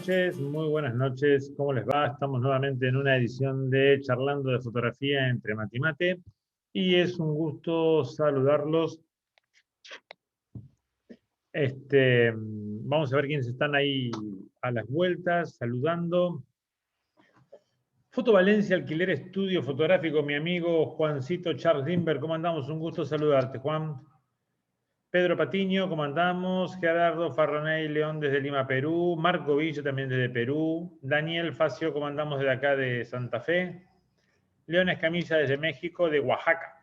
noches, muy buenas noches. ¿Cómo les va? Estamos nuevamente en una edición de Charlando de Fotografía entre Mate y Mate. Y es un gusto saludarlos. Vamos a ver quiénes están ahí a las vueltas, saludando. Foto Valencia, Alquiler Estudio Fotográfico, mi amigo Juancito Charles Dimber. ¿Cómo andamos? Un gusto saludarte, Juan. Pedro Patiño, ¿cómo andamos? Gerardo Farroney León desde Lima, Perú. Marco Villo también desde Perú. Daniel Facio, ¿cómo andamos desde acá de Santa Fe? León Escamilla desde México, de Oaxaca.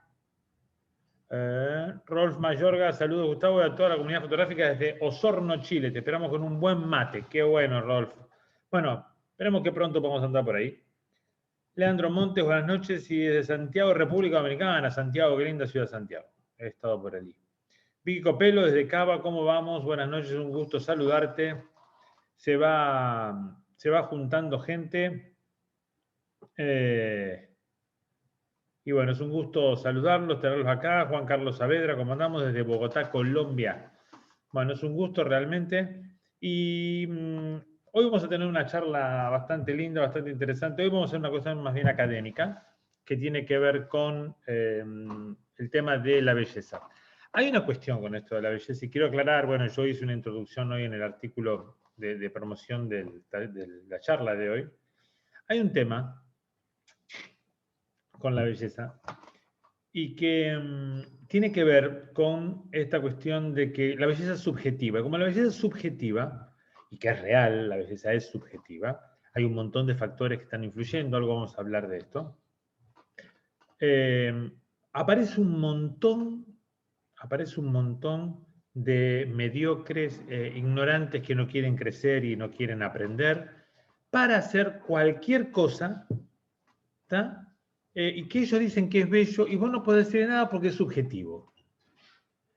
Rolf Mayorga, saludos Gustavo y a toda la comunidad fotográfica desde Osorno, Chile. Te esperamos con un buen mate. Qué bueno, Rolf. Bueno, esperemos que pronto podamos andar por ahí. Leandro Montes, buenas noches. Y desde Santiago, República Dominicana. Santiago, qué linda ciudad Santiago. He estado por allí. Vicky Copelo desde Cava, ¿cómo vamos? Buenas noches, un gusto saludarte. Se va juntando gente. Y bueno, es un gusto saludarlos, tenerlos acá. Juan Carlos Saavedra, ¿cómo andamos? Desde Bogotá, Colombia. Bueno, es un gusto realmente. Y hoy vamos a tener una charla bastante linda, bastante interesante. Hoy vamos a hacer una cosa más bien académica, que tiene que ver con el tema de la belleza. Hay una cuestión con esto de la belleza y quiero aclarar, bueno, yo hice una introducción hoy en el artículo de promoción de la charla de hoy. Hay un tema con la belleza y que tiene que ver con esta cuestión de que la belleza es subjetiva. Como la belleza es subjetiva, y que es real, la belleza es subjetiva, hay un montón de factores que están influyendo, algo vamos a hablar de esto. Aparece un montón de mediocres, ignorantes que no quieren crecer y no quieren aprender para hacer cualquier cosa, ¿tá? Y que ellos dicen que es bello y vos no podés decir nada porque es subjetivo.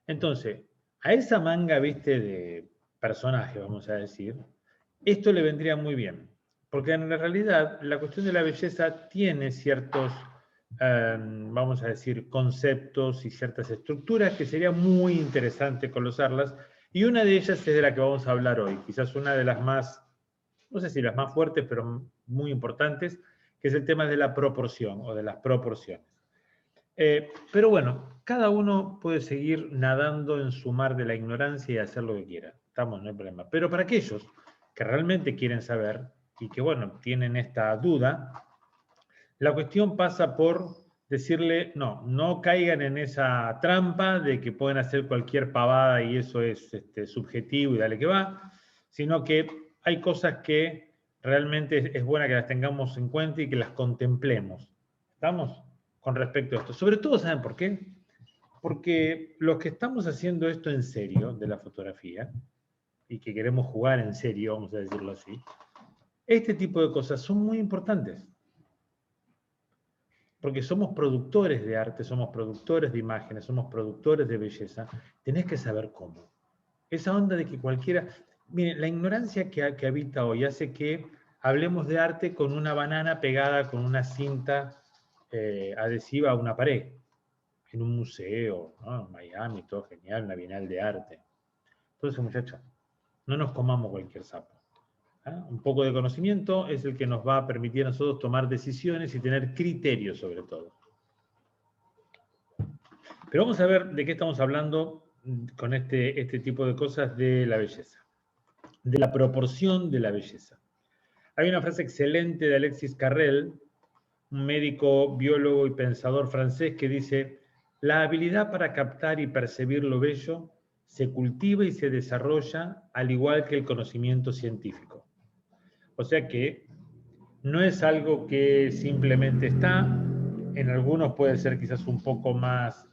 Entonces, a esa manga, viste, de personaje, vamos a decir, esto le vendría muy bien. Porque en la realidad, la cuestión de la belleza tiene ciertos, vamos a decir, conceptos y ciertas estructuras que sería muy interesante conocerlas. Y una de ellas es de la que vamos a hablar hoy. Quizás una de las más, no sé si las más fuertes, pero muy importantes, que es el tema de la proporción o de las proporciones. Pero bueno, cada uno puede seguir nadando en su mar de la ignorancia y hacer lo que quiera. Estamos, no hay problema. Pero para aquellos que realmente quieren saber y que, bueno, tienen esta duda, la cuestión pasa por decirle, no caigan en esa trampa de que pueden hacer cualquier pavada y eso es subjetivo y dale que va, sino que hay cosas que realmente es buena que las tengamos en cuenta y que las contemplemos. ¿Estamos? Con respecto a esto. Sobre todo, ¿saben por qué? Porque los que estamos haciendo esto en serio, de la fotografía, y que queremos jugar en serio, vamos a decirlo así, este tipo de cosas son muy importantes. Porque somos productores de arte, somos productores de imágenes, somos productores de belleza. Tenés que saber cómo. Esa onda de que cualquiera... Miren, la ignorancia que habita hoy hace que hablemos de arte con una banana pegada con una cinta adhesiva a una pared, en un museo, ¿no? En Miami, todo genial, una bienal de arte. Entonces, muchachos, no nos comamos cualquier sapo. Un poco de conocimiento es el que nos va a permitir a nosotros tomar decisiones y tener criterios sobre todo. Pero vamos a ver de qué estamos hablando con este tipo de cosas de la belleza, de la proporción de la belleza. Hay una frase excelente de Alexis Carrel, un médico, biólogo y pensador francés, que dice: la habilidad para captar y percibir lo bello se cultiva y se desarrolla al igual que el conocimiento científico. O sea que no es algo que simplemente está, en algunos puede ser quizás un poco más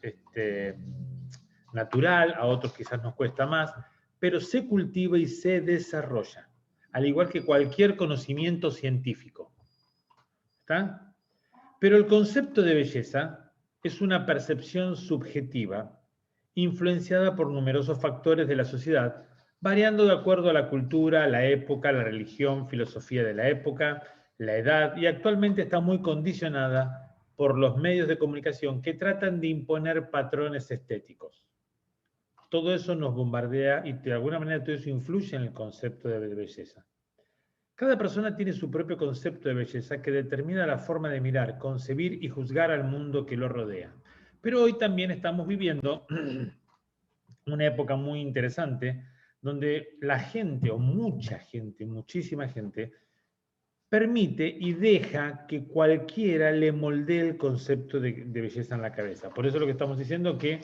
natural, a otros quizás nos cuesta más, pero se cultiva y se desarrolla, al igual que cualquier conocimiento científico. ¿Está? Pero el concepto de belleza es una percepción subjetiva, influenciada por numerosos factores de la sociedad, variando de acuerdo a la cultura, la época, la religión, filosofía de la época, la edad, y actualmente está muy condicionada por los medios de comunicación que tratan de imponer patrones estéticos. Todo eso nos bombardea y de alguna manera todo eso influye en el concepto de belleza. Cada persona tiene su propio concepto de belleza que determina la forma de mirar, concebir y juzgar al mundo que lo rodea. Pero hoy también estamos viviendo una época muy interesante donde la gente, o mucha gente, muchísima gente, permite y deja que cualquiera le moldee el concepto de belleza en la cabeza. Por eso lo que estamos diciendo que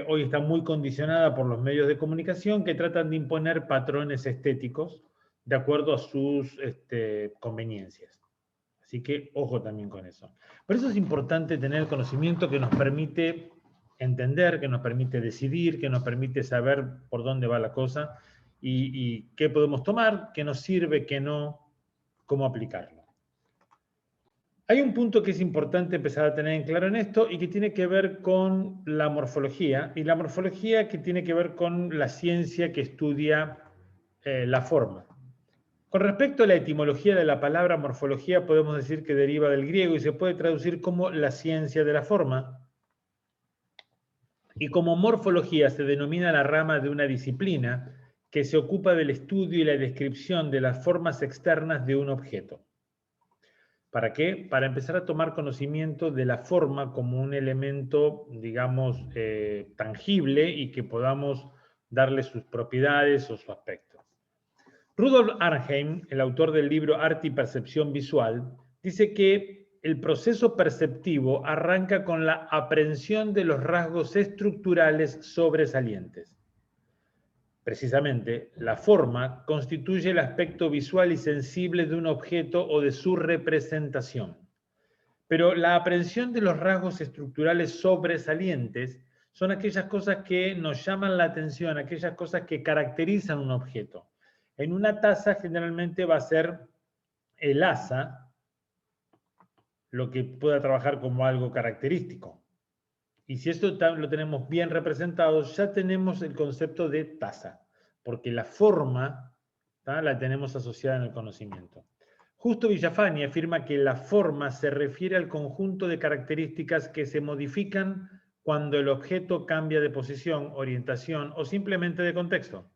hoy está muy condicionada por los medios de comunicación que tratan de imponer patrones estéticos de acuerdo a sus conveniencias. Así que ojo también con eso. Por eso es importante tener el conocimiento que nos permite entender, que nos permite decidir, que nos permite saber por dónde va la cosa y qué podemos tomar, qué nos sirve, qué no, cómo aplicarlo. Hay un punto que es importante empezar a tener en claro en esto y que tiene que ver con la morfología, y la morfología que tiene que ver con la ciencia que estudia la forma. Con respecto a la etimología de la palabra morfología, podemos decir que deriva del griego y se puede traducir como la ciencia de la forma. Y como morfología se denomina la rama de una disciplina que se ocupa del estudio y la descripción de las formas externas de un objeto. ¿Para qué? Para empezar a tomar conocimiento de la forma como un elemento, digamos, tangible y que podamos darle sus propiedades o su aspecto. Rudolf Arnheim, el autor del libro Arte y Percepción Visual, dice que el proceso perceptivo arranca con la aprehensión de los rasgos estructurales sobresalientes. Precisamente, la forma constituye el aspecto visual y sensible de un objeto o de su representación. Pero la aprehensión de los rasgos estructurales sobresalientes son aquellas cosas que nos llaman la atención, aquellas cosas que caracterizan un objeto. En una taza generalmente va a ser el asa lo que pueda trabajar como algo característico. Y si esto lo tenemos bien representado, ya tenemos el concepto de taza, porque la forma la tenemos asociada en el conocimiento. Justo Villafani afirma que la forma se refiere al conjunto de características que se modifican cuando el objeto cambia de posición, orientación o simplemente de contexto.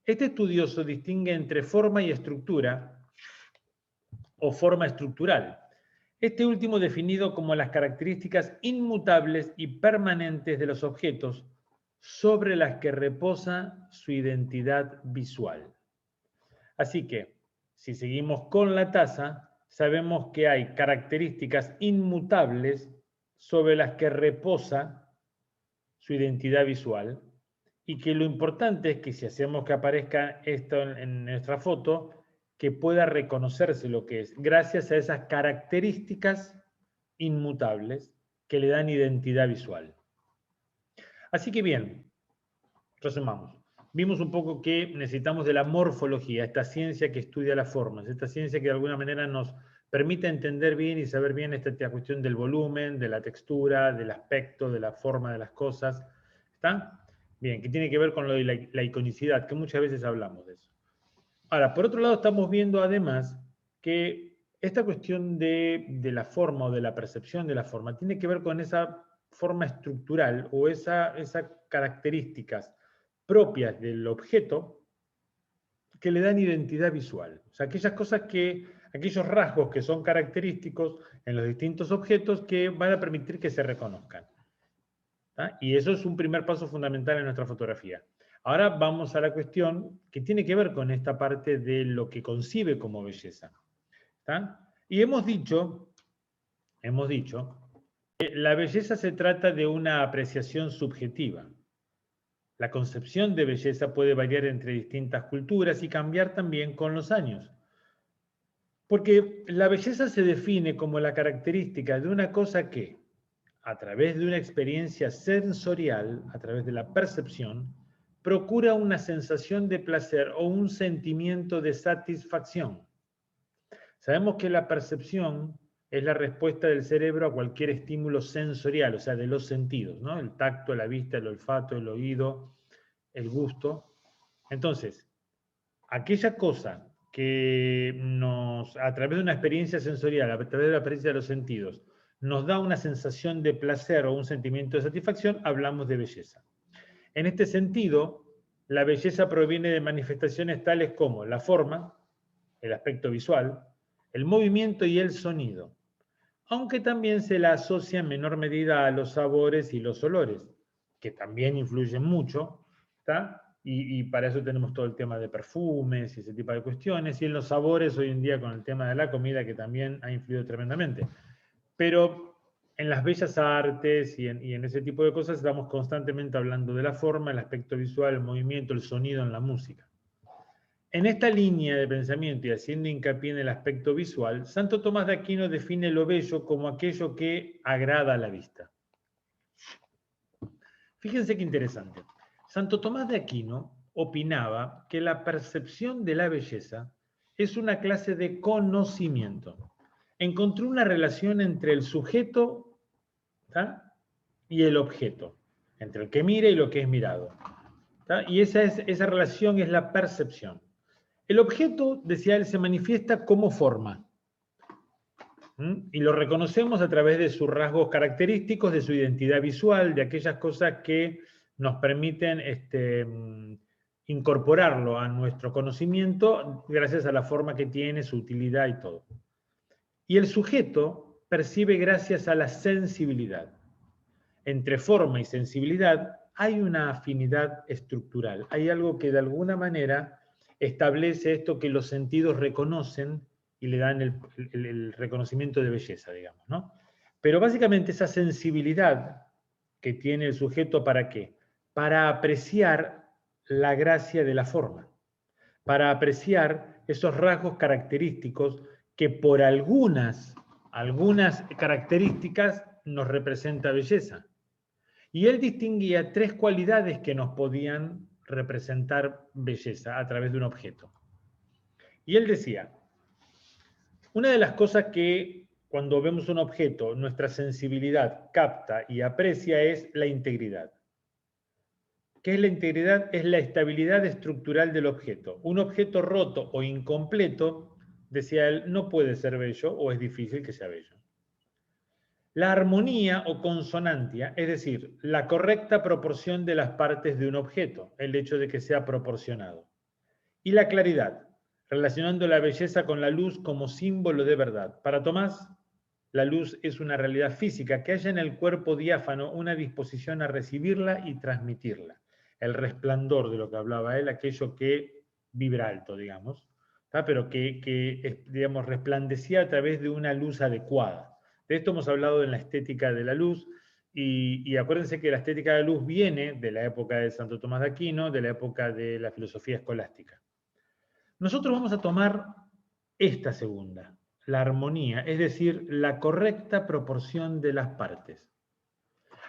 Este estudioso distingue entre forma y estructura o forma estructural. Este último definido como las características inmutables y permanentes de los objetos sobre las que reposa su identidad visual. Así que, si seguimos con la taza, sabemos que hay características inmutables sobre las que reposa su identidad visual y que lo importante es que si hacemos que aparezca esto en nuestra foto, que pueda reconocerse lo que es, gracias a esas características inmutables que le dan identidad visual. Así que bien, resumamos. Vimos un poco que necesitamos de la morfología, esta ciencia que estudia las formas, esta ciencia que de alguna manera nos permite entender bien y saber bien esta cuestión del volumen, de la textura, del aspecto, de la forma de las cosas. ¿Está? Bien, que tiene que ver con lo de la iconicidad, que muchas veces hablamos de eso. Ahora, por otro lado, estamos viendo además que esta cuestión de la forma o de la percepción de la forma tiene que ver con esa forma estructural o esas características propias del objeto que le dan identidad visual. O sea, aquellas cosas aquellos rasgos que son característicos en los distintos objetos que van a permitir que se reconozcan. ¿Tá? Y eso es un primer paso fundamental en nuestra fotografía. Ahora vamos a la cuestión que tiene que ver con esta parte de lo que concibe como belleza. ¿Tá? Y hemos dicho que la belleza se trata de una apreciación subjetiva. La concepción de belleza puede variar entre distintas culturas y cambiar también con los años. Porque la belleza se define como la característica de una cosa que, a través de una experiencia sensorial, a través de la percepción, procura una sensación de placer o un sentimiento de satisfacción. Sabemos que la percepción es la respuesta del cerebro a cualquier estímulo sensorial, o sea, de los sentidos, ¿no? El tacto, la vista, el olfato, el oído, el gusto. Entonces, aquella cosa que a través de una experiencia sensorial, a través de la experiencia de los sentidos, nos da una sensación de placer o un sentimiento de satisfacción, hablamos de belleza. En este sentido, la belleza proviene de manifestaciones tales como la forma, el aspecto visual, el movimiento y el sonido, aunque también se la asocia en menor medida a los sabores y los olores, que también influyen mucho, ¿está? Y para eso tenemos todo el tema de perfumes y ese tipo de cuestiones, y en los sabores hoy en día con el tema de la comida, que también ha influido tremendamente. Pero en las bellas artes y en ese tipo de cosas estamos constantemente hablando de la forma, el aspecto visual, el movimiento, el sonido en la música. En esta línea de pensamiento y haciendo hincapié en el aspecto visual, Santo Tomás de Aquino define lo bello como aquello que agrada a la vista. Fíjense qué interesante. Santo Tomás de Aquino opinaba que la percepción de la belleza es una clase de conocimiento. Encontró una relación entre el sujeto, ¿tá?, y el objeto, entre el que mira y lo que es mirado, ¿tá? Y esa relación es la percepción. El objeto, decía él, se manifiesta como forma. Y lo reconocemos a través de sus rasgos característicos, de su identidad visual, de aquellas cosas que nos permiten incorporarlo a nuestro conocimiento gracias a la forma que tiene, su utilidad y todo. Y el sujeto percibe gracias a la sensibilidad. Entre forma y sensibilidad hay una afinidad estructural. Hay algo que de alguna manera establece esto que los sentidos reconocen y le dan el reconocimiento de belleza, digamos, ¿no? Pero básicamente esa sensibilidad que tiene el sujeto, ¿para qué? Para apreciar la gracia de la forma, para apreciar esos rasgos característicos que por algunas características nos representa belleza. Y él distinguía tres cualidades que nos podían representar belleza a través de un objeto. Y él decía, una de las cosas que cuando vemos un objeto, nuestra sensibilidad capta y aprecia es la integridad. ¿Qué es la integridad? Es la estabilidad estructural del objeto. Un objeto roto o incompleto, decía él, no puede ser bello o es difícil que sea bello. La armonía o consonantia, es decir, la correcta proporción de las partes de un objeto, el hecho de que sea proporcionado. Y la claridad, relacionando la belleza con la luz como símbolo de verdad. Para Tomás, la luz es una realidad física que haya en el cuerpo diáfano una disposición a recibirla y transmitirla. El resplandor de lo que hablaba él, aquello que vibra alto, digamos, ¿tá?, pero que digamos, resplandecía a través de una luz adecuada. De esto hemos hablado en la estética de la luz, y acuérdense que la estética de la luz viene de la época de Santo Tomás de Aquino, de la época de la filosofía escolástica. Nosotros vamos a tomar esta segunda, la armonía, es decir, la correcta proporción de las partes.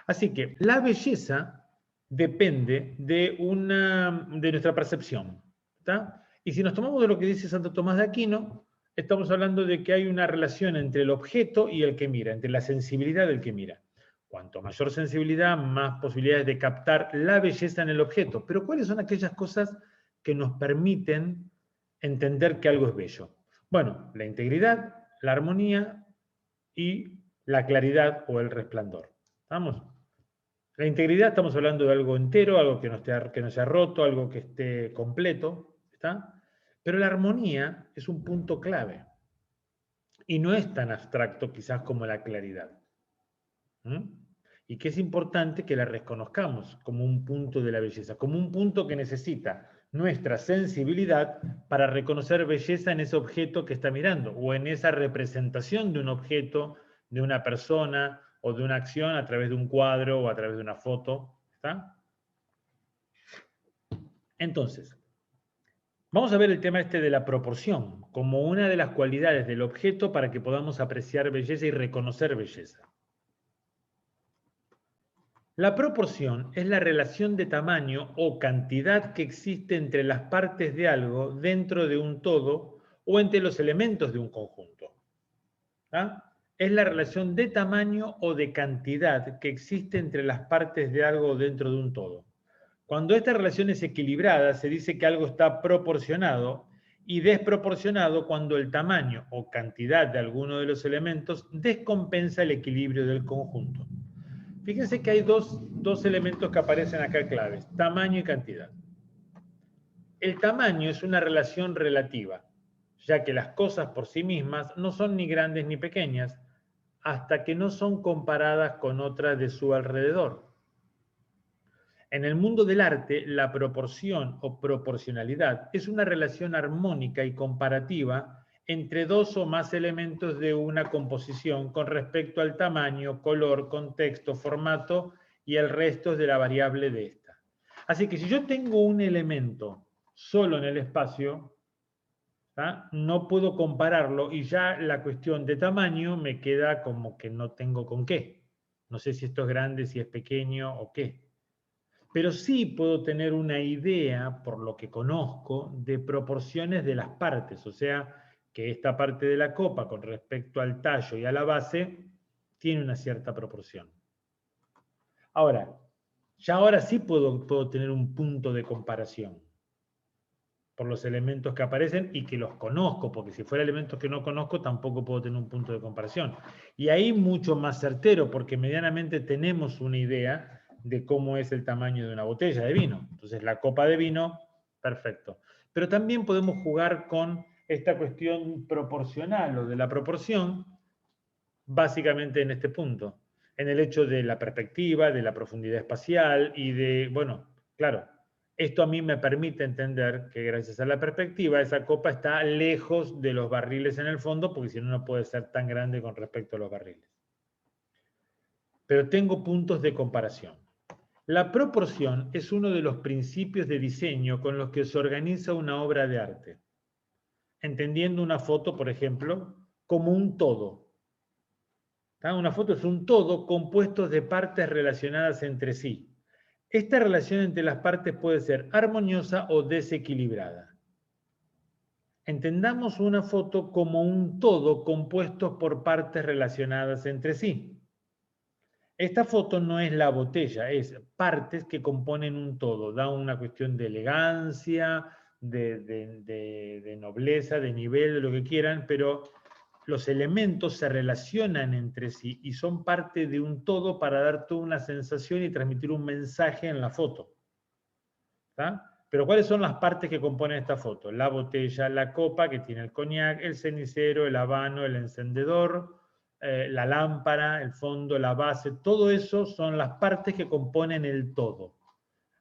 Así que la belleza depende de nuestra percepción, ¿tá? Y si nos tomamos de lo que dice Santo Tomás de Aquino, estamos hablando de que hay una relación entre el objeto y el que mira, entre la sensibilidad del que mira. Cuanto mayor sensibilidad, más posibilidades de captar la belleza en el objeto. Pero ¿cuáles son aquellas cosas que nos permiten entender que algo es bello? Bueno, la integridad, la armonía y la claridad o el resplandor. ¿Estamos? La integridad, estamos hablando de algo entero, algo que no sea roto, algo que esté completo, ¿está? Pero la armonía es un punto clave y no es tan abstracto quizás como la claridad. Y que es importante que la reconozcamos como un punto de la belleza, como un punto que necesita nuestra sensibilidad para reconocer belleza en ese objeto que está mirando o en esa representación de un objeto, de una persona o de una acción a través de un cuadro o a través de una foto. ¿Está? Entonces, vamos a ver el tema este de la proporción como una de las cualidades del objeto para que podamos apreciar belleza y reconocer belleza. La proporción es la relación de tamaño o cantidad que existe entre las partes de algo dentro de un todo o entre los elementos de un conjunto. ¿Ah? Es la relación de tamaño o de cantidad que existe entre las partes de algo dentro de un todo. Cuando esta relación es equilibrada, se dice que algo está proporcionado, y desproporcionado cuando el tamaño o cantidad de alguno de los elementos descompensa el equilibrio del conjunto. Fíjense que hay dos elementos que aparecen acá claves, tamaño y cantidad. El tamaño es una relación relativa, ya que las cosas por sí mismas no son ni grandes ni pequeñas, hasta que no son comparadas con otras de su alrededor. En el mundo del arte, la proporción o proporcionalidad es una relación armónica y comparativa entre dos o más elementos de una composición con respecto al tamaño, color, contexto, formato y el resto de la variable de esta. Así que si yo tengo un elemento solo en el espacio, no puedo compararlo y ya la cuestión de tamaño me queda como que no tengo con qué. No sé si esto es grande, si es pequeño o qué. Pero sí puedo tener una idea, por lo que conozco, de proporciones de las partes. O sea, que esta parte de la copa con respecto al tallo y a la base tiene una cierta proporción. Ahora, ya ahora sí puedo tener un punto de comparación por los elementos que aparecen y que los conozco, porque si fuera elementos que no conozco tampoco puedo tener un punto de comparación. Y ahí mucho más certero, porque medianamente tenemos una idea de cómo es el tamaño de una botella de vino. Entonces la copa de vino, perfecto. Pero también podemos jugar con esta cuestión proporcional o de la proporción, básicamente en este punto, en el hecho de la perspectiva, de la profundidad espacial y de, bueno, claro, esto a mí me permite entender que gracias a la perspectiva esa copa está lejos de los barriles en el fondo, porque si no, no puede ser tan grande con respecto a los barriles. Pero tengo puntos de comparación. La proporción es uno de los principios de diseño con los que se organiza una obra de arte, entendiendo una foto, por ejemplo, como un todo. Una foto es un todo compuesto de partes relacionadas entre sí. Esta relación entre las partes puede ser armoniosa o desequilibrada. Entendamos una foto como un todo compuesto por partes relacionadas entre sí. Esta foto no es la botella, es partes que componen un todo. Da una cuestión de elegancia, de nobleza, de nivel, de lo que quieran, pero los elementos se relacionan entre sí y son parte de un todo para dar toda una sensación y transmitir un mensaje en la foto. ¿Tá? Pero ¿cuáles son las partes que componen esta foto? La botella, la copa que tiene el coñac, el cenicero, el habano, el encendedor, la lámpara, el fondo, la base, todo eso son las partes que componen el todo.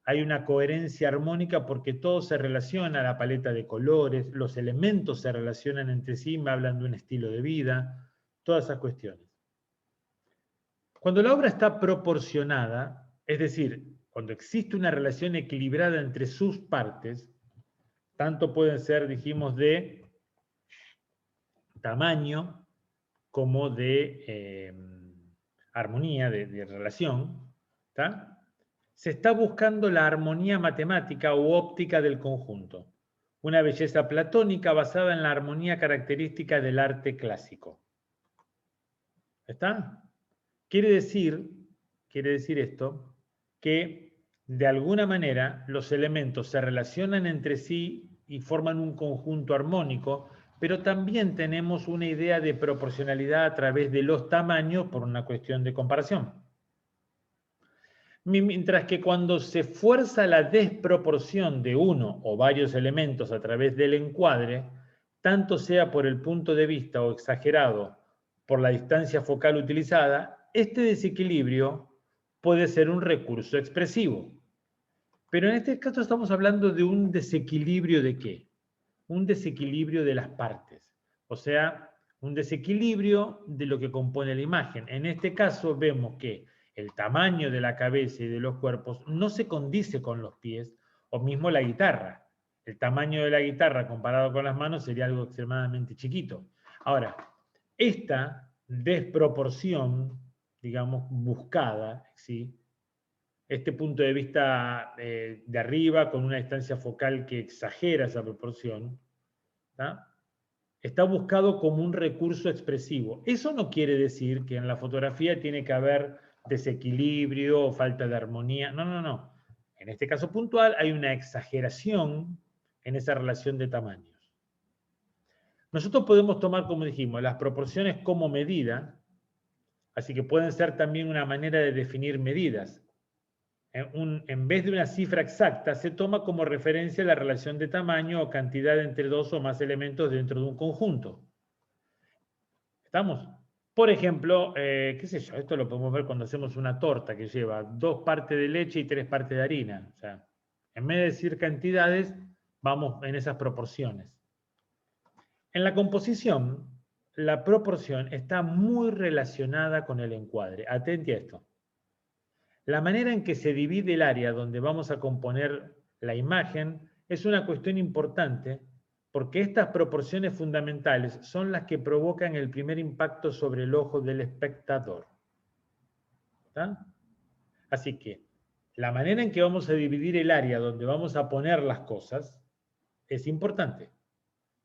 Hay una coherencia armónica porque todo se relaciona, la paleta de colores, los elementos se relacionan entre sí, me hablan de un estilo de vida, todas esas cuestiones. Cuando la obra está proporcionada, es decir, cuando existe una relación equilibrada entre sus partes, tanto pueden ser, dijimos, de tamaño como de armonía, de relación, ¿tá? Se está buscando la armonía matemática u óptica del conjunto, una belleza platónica basada en la armonía característica del arte clásico. ¿Está? Quiere decir esto, que de alguna manera los elementos se relacionan entre sí y forman un conjunto armónico, pero también tenemos una idea de proporcionalidad a través de los tamaños por una cuestión de comparación. Mientras que cuando se fuerza la desproporción de uno o varios elementos a través del encuadre, tanto sea por el punto de vista o exagerado por la distancia focal utilizada, este desequilibrio puede ser un recurso expresivo. Pero en este caso estamos hablando de un desequilibrio ¿de qué? Un desequilibrio de las partes. O sea, un desequilibrio de lo que compone la imagen. En este caso vemos que el tamaño de la cabeza y de los cuerpos no se condice con los pies, o mismo la guitarra. El tamaño de la guitarra comparado con las manos sería algo extremadamente chiquito. Ahora, esta desproporción, digamos, buscada, ¿sí? Este punto de vista de arriba con una distancia focal que exagera esa proporción, ¿tá? Está buscado como un recurso expresivo. Eso no quiere decir que en la fotografía tiene que haber desequilibrio o falta de armonía. No, no, no. En este caso puntual hay una exageración en esa relación de tamaños. Nosotros podemos tomar, como dijimos, las proporciones como medida, así que pueden ser también una manera de definir medidas. en vez de una cifra exacta, se toma como referencia la relación de tamaño o cantidad entre dos o más elementos dentro de un conjunto. ¿Estamos? Por ejemplo, qué sé yo, esto lo podemos ver cuando hacemos una torta que lleva 2 partes de leche y 3 partes de harina. O sea, en vez de decir cantidades, vamos en esas proporciones. En la composición, la proporción está muy relacionada con el encuadre. Atenti a esto. La manera en que se divide el área donde vamos a componer la imagen es una cuestión importante porque estas proporciones fundamentales son las que provocan el primer impacto sobre el ojo del espectador. ¿Está? Así que la manera en que vamos a dividir el área donde vamos a poner las cosas es importante.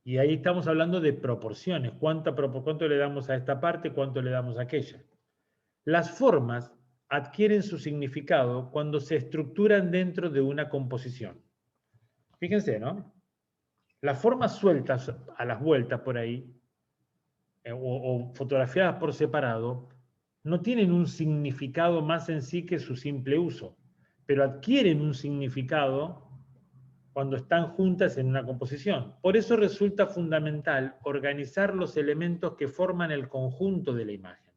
Y ahí estamos hablando de proporciones. ¿Cuánto le damos a esta parte? ¿Cuánto le damos a aquella? Las formas adquieren su significado cuando se estructuran dentro de una composición. Fíjense, ¿no? Las formas sueltas a las vueltas por ahí, o fotografiadas por separado, no tienen un significado más en sí que su simple uso, pero adquieren un significado cuando están juntas en una composición. Por eso resulta fundamental organizar los elementos que forman el conjunto de la imagen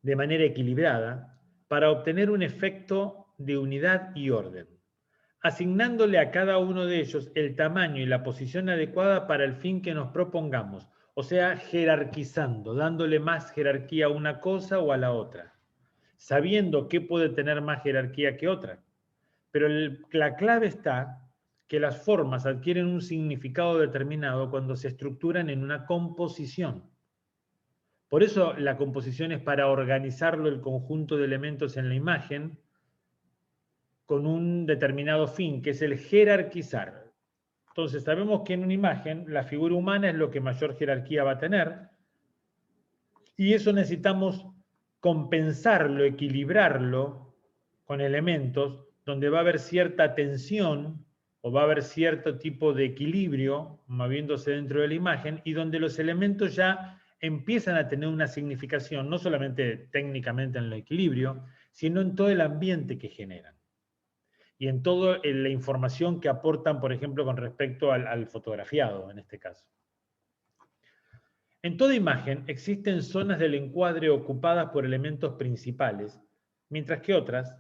de manera equilibrada para obtener un efecto de unidad y orden, asignándole a cada uno de ellos el tamaño y la posición adecuada para el fin que nos propongamos, o sea, jerarquizando, dándole más jerarquía a una cosa o a la otra, sabiendo qué puede tener más jerarquía que otra. Pero la clave está que las formas adquieren un significado determinado cuando se estructuran en una composición. Por eso la composición es para organizarlo el conjunto de elementos en la imagen con un determinado fin, que es el jerarquizar. Entonces sabemos que en una imagen la figura humana es lo que mayor jerarquía va a tener y eso necesitamos compensarlo, equilibrarlo con elementos donde va a haber cierta tensión o va a haber cierto tipo de equilibrio moviéndose dentro de la imagen y donde los elementos ya empiezan a tener una significación, no solamente técnicamente en el equilibrio, sino en todo el ambiente que generan y en toda la información que aportan, por ejemplo, con respecto al fotografiado, en este caso. En toda imagen existen zonas del encuadre ocupadas por elementos principales, mientras que otras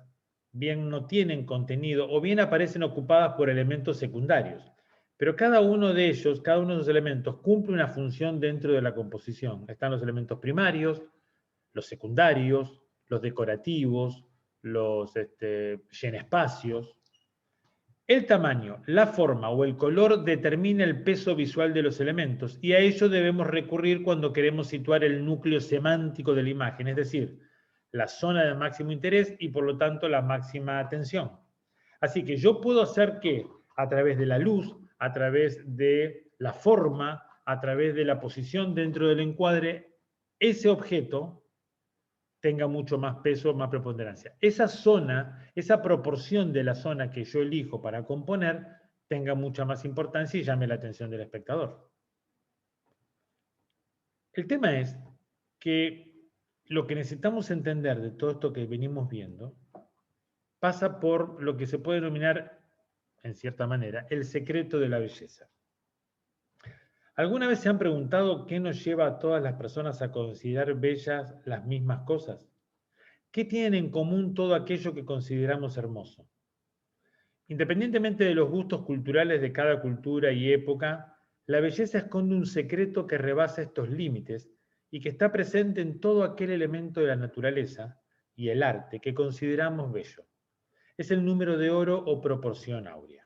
bien no tienen contenido o bien aparecen ocupadas por elementos secundarios. Pero cada uno de ellos, cada uno de esos elementos cumple una función dentro de la composición. Están los elementos primarios, los secundarios, los decorativos, los llenespacios. El tamaño, la forma o el color determina el peso visual de los elementos y a ello debemos recurrir cuando queremos situar el núcleo semántico de la imagen, es decir, la zona de máximo interés y por lo tanto la máxima atención. Así que yo puedo hacer que a través de la luz, a través de la forma, a través de la posición dentro del encuadre, ese objeto tenga mucho más peso, más preponderancia. Esa zona, esa proporción de la zona que yo elijo para componer, tenga mucha más importancia y llame la atención del espectador. El tema es que lo que necesitamos entender de todo esto que venimos viendo pasa por lo que se puede denominar, en cierta manera, el secreto de la belleza. ¿Alguna vez se han preguntado qué nos lleva a todas las personas a considerar bellas las mismas cosas? ¿Qué tienen en común todo aquello que consideramos hermoso? Independientemente de los gustos culturales de cada cultura y época, la belleza esconde un secreto que rebasa estos límites y que está presente en todo aquel elemento de la naturaleza y el arte que consideramos bello. Es el número de oro o proporción áurea.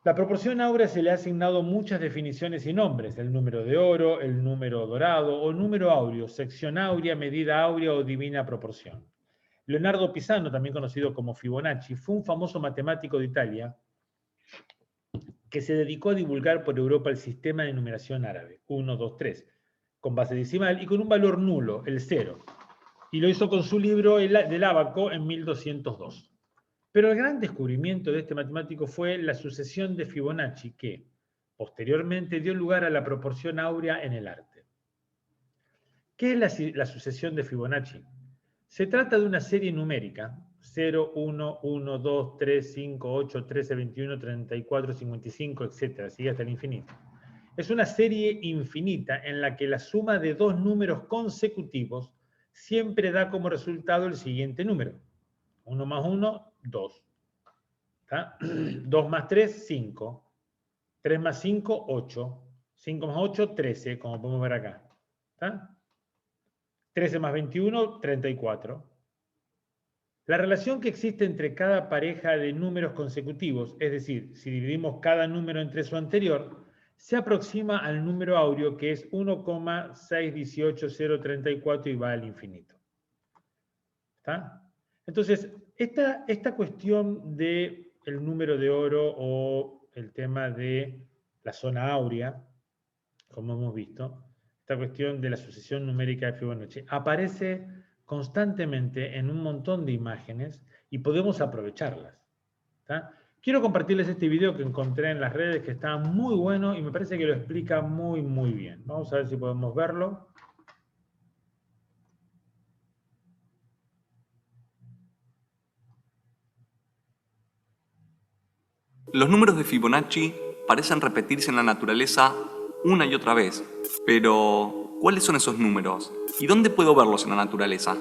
La proporción áurea se le ha asignado muchas definiciones y nombres: el número de oro, el número dorado o número áureo, sección áurea, medida áurea o divina proporción. Leonardo Pisano, también conocido como Fibonacci, fue un famoso matemático de Italia que se dedicó a divulgar por Europa el sistema de numeración árabe, 1, 2, 3, con base decimal y con un valor nulo, el 0. Y lo hizo con su libro del Ábaco en 1202. Pero el gran descubrimiento de este matemático fue la sucesión de Fibonacci, que posteriormente dio lugar a la proporción áurea en el arte. ¿Qué es la sucesión de Fibonacci? Se trata de una serie numérica, 0, 1, 1, 2, 3, 5, 8, 13, 21, 34, 55, etc. Sigue hasta el infinito. Es una serie infinita en la que la suma de dos números consecutivos siempre da como resultado el siguiente número. 1 más 1, 2. ¿Tá? 2 más 3, 5. 3 más 5, 8. 5 más 8, 13, como podemos ver acá. ¿Tá? 13 más 21, 34. La relación que existe entre cada pareja de números consecutivos, es decir, si dividimos cada número entre su anterior, se aproxima al número áureo, que es 1,618034 y va al infinito. ¿Está? Entonces, esta cuestión del número de oro o el tema de la zona áurea, como hemos visto, esta cuestión de la sucesión numérica de Fibonacci, aparece constantemente en un montón de imágenes y podemos aprovecharlas. ¿Tá? Quiero compartirles este video que encontré en las redes que está muy bueno y me parece que lo explica muy, muy bien. Vamos a ver si podemos verlo. Los números de Fibonacci parecen repetirse en la naturaleza una y otra vez, pero ¿cuáles son esos números? ¿Y dónde puedo verlos en la naturaleza?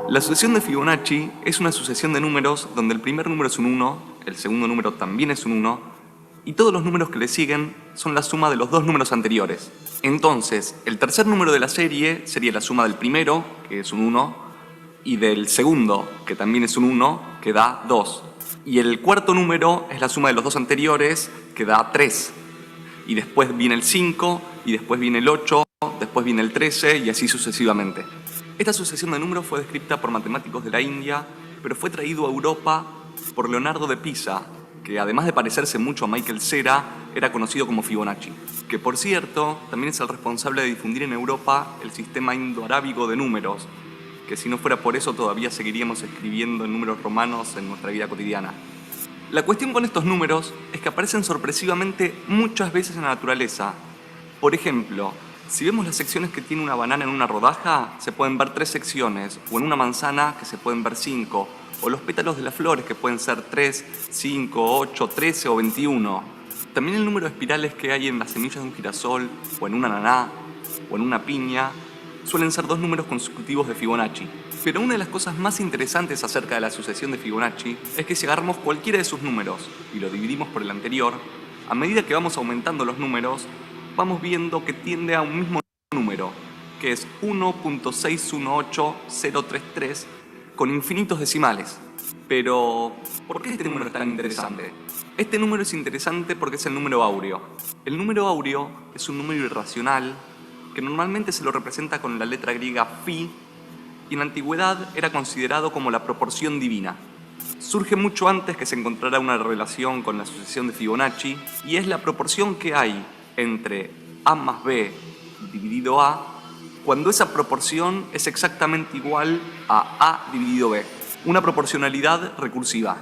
La sucesión de Fibonacci es una sucesión de números donde el primer número es un 1, el segundo número también es un 1, y todos los números que le siguen son la suma de los dos números anteriores. Entonces, el tercer número de la serie sería la suma del primero, que es un 1, y del segundo, que también es un 1, que da 2. Y el cuarto número es la suma de los dos anteriores, que da 3. Y después viene el 5, y después viene el 8, después viene el 13, y así sucesivamente. Esta sucesión de números fue descrita por matemáticos de la India, pero fue traído a Europa por Leonardo de Pisa, que además de parecerse mucho a Michael Cera, era conocido como Fibonacci, que por cierto también es el responsable de difundir en Europa el sistema indo-arábigo de números, que si no fuera por eso todavía seguiríamos escribiendo en números romanos en nuestra vida cotidiana. La cuestión con estos números es que aparecen sorpresivamente muchas veces en la naturaleza. Por ejemplo, si vemos las secciones que tiene una banana en una rodaja, se pueden ver 3 secciones, o en una manzana que se pueden ver 5, o los pétalos de las flores que pueden ser 3, 5, 8, 13 o 21. También el número de espirales que hay en las semillas de un girasol, o en un ananá, o en una piña, suelen ser 2 números consecutivos de Fibonacci. Pero una de las cosas más interesantes acerca de la sucesión de Fibonacci es que si agarramos cualquiera de sus números y lo dividimos por el anterior, a medida que vamos aumentando los números, vamos viendo que tiende a un mismo número, que es 1.618033 con infinitos decimales. Pero, ¿por qué este número es tan interesante? Este número es interesante porque es el número áureo. El número áureo es un número irracional que normalmente se lo representa con la letra griega phi, y en la antigüedad era considerado como la proporción divina. Surge mucho antes que se encontrara una relación con la sucesión de Fibonacci, y es la proporción que hay entre A más B dividido A, cuando esa proporción es exactamente igual a A dividido B, una proporcionalidad recursiva.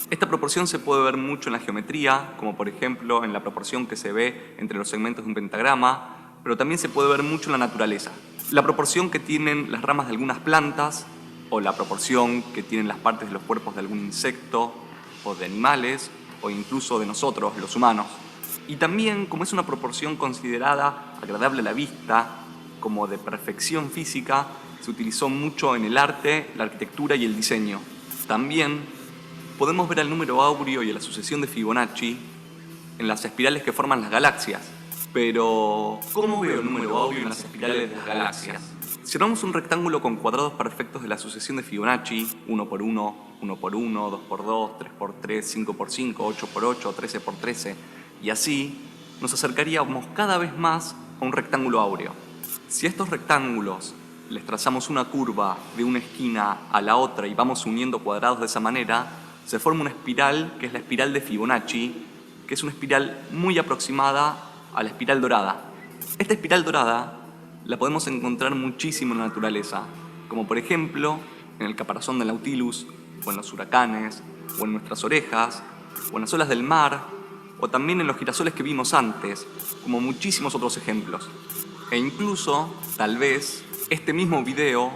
Esta proporción se puede ver mucho en la geometría, como por ejemplo en la proporción que se ve entre los segmentos de un pentagrama, pero también se puede ver mucho en la naturaleza. La proporción que tienen las ramas de algunas plantas, o la proporción que tienen las partes de los cuerpos de algún insecto, o de animales, o incluso de nosotros, los humanos. Y también, como es una proporción considerada agradable a la vista, como de perfección física, se utilizó mucho en el arte, la arquitectura y el diseño. También podemos ver al número áureo y a la sucesión de Fibonacci en las espirales que forman las galaxias. Pero, ¿cómo veo el número áureo en las espirales de las galaxias? Si armamos un rectángulo con cuadrados perfectos de la sucesión de Fibonacci, 1 por 1, 1 por 1, 2 por 2, 3 por 3, 5 por 5, 8 por 8, 13 por 13, y así nos acercaríamos cada vez más a un rectángulo áureo. Si a estos rectángulos les trazamos una curva de una esquina a la otra y vamos uniendo cuadrados de esa manera, se forma una espiral que es la espiral de Fibonacci, que es una espiral muy aproximada a la espiral dorada. Esta espiral dorada la podemos encontrar muchísimo en la naturaleza, como por ejemplo en el caparazón del Nautilus, o en los huracanes, o en nuestras orejas, o en las olas del mar, o también en los girasoles que vimos antes, como muchísimos otros ejemplos. E incluso, tal vez, este mismo video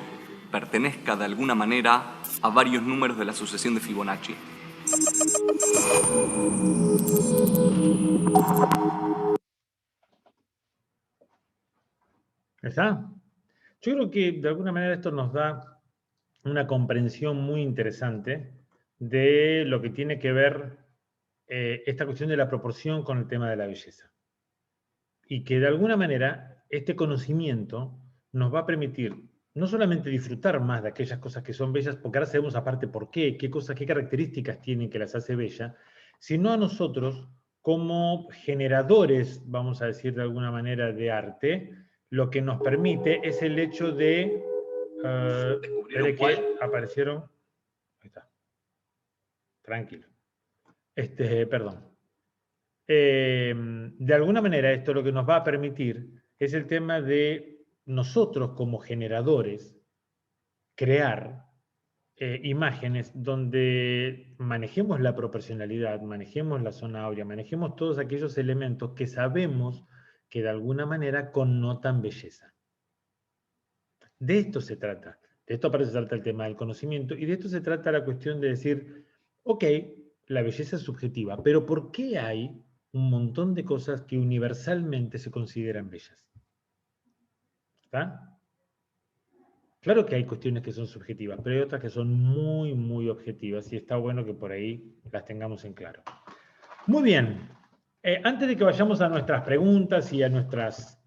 pertenezca de alguna manera a varios números de la sucesión de Fibonacci. ¿Está? Yo creo que de alguna manera esto nos da una comprensión muy interesante de lo que tiene que ver esta cuestión de la proporción con el tema de la belleza. Y que de alguna manera este conocimiento nos va a permitir no solamente disfrutar más de aquellas cosas que son bellas, porque ahora sabemos aparte por qué cosas, qué características tienen que las hace bellas, sino a nosotros como generadores, vamos a decir de alguna manera, de arte, lo que nos permite es el hecho de... espere que aparecieron... Ahí está. Tranquilo. Perdón. De alguna manera esto lo que nos va a permitir es el tema de nosotros como generadores crear imágenes donde manejemos la proporcionalidad, manejemos la zona áurea, manejemos todos aquellos elementos que sabemos que de alguna manera connotan belleza. De esto se trata. De esto aparte se trata el tema del conocimiento y de esto se trata la cuestión de decir, ok, la belleza es subjetiva, pero ¿por qué hay un montón de cosas que universalmente se consideran bellas? ¿Está? Claro que hay cuestiones que son subjetivas, pero hay otras que son muy, muy objetivas y está bueno que por ahí las tengamos en claro. Muy bien. Antes de que vayamos a nuestras preguntas y a nuestros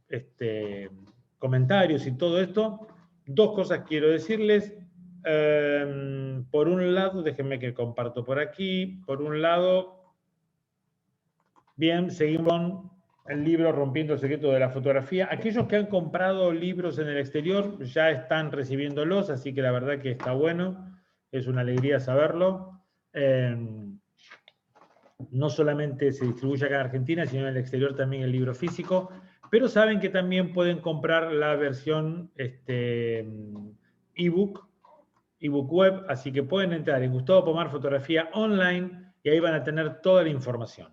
comentarios y todo esto, dos cosas quiero decirles. Por un lado, déjenme que comparto por aquí. Por un lado, bien, seguimos con el libro Rompiendo el secreto de la fotografía. Aquellos que han comprado libros en el exterior ya están recibiéndolos, así que la verdad que está bueno. Es una alegría saberlo. No solamente se distribuye acá en Argentina, sino en el exterior también el libro físico, pero saben que también pueden comprar la versión ebook web, así que pueden entrar en Gustavo Pomar Fotografía Online y ahí van a tener toda la información.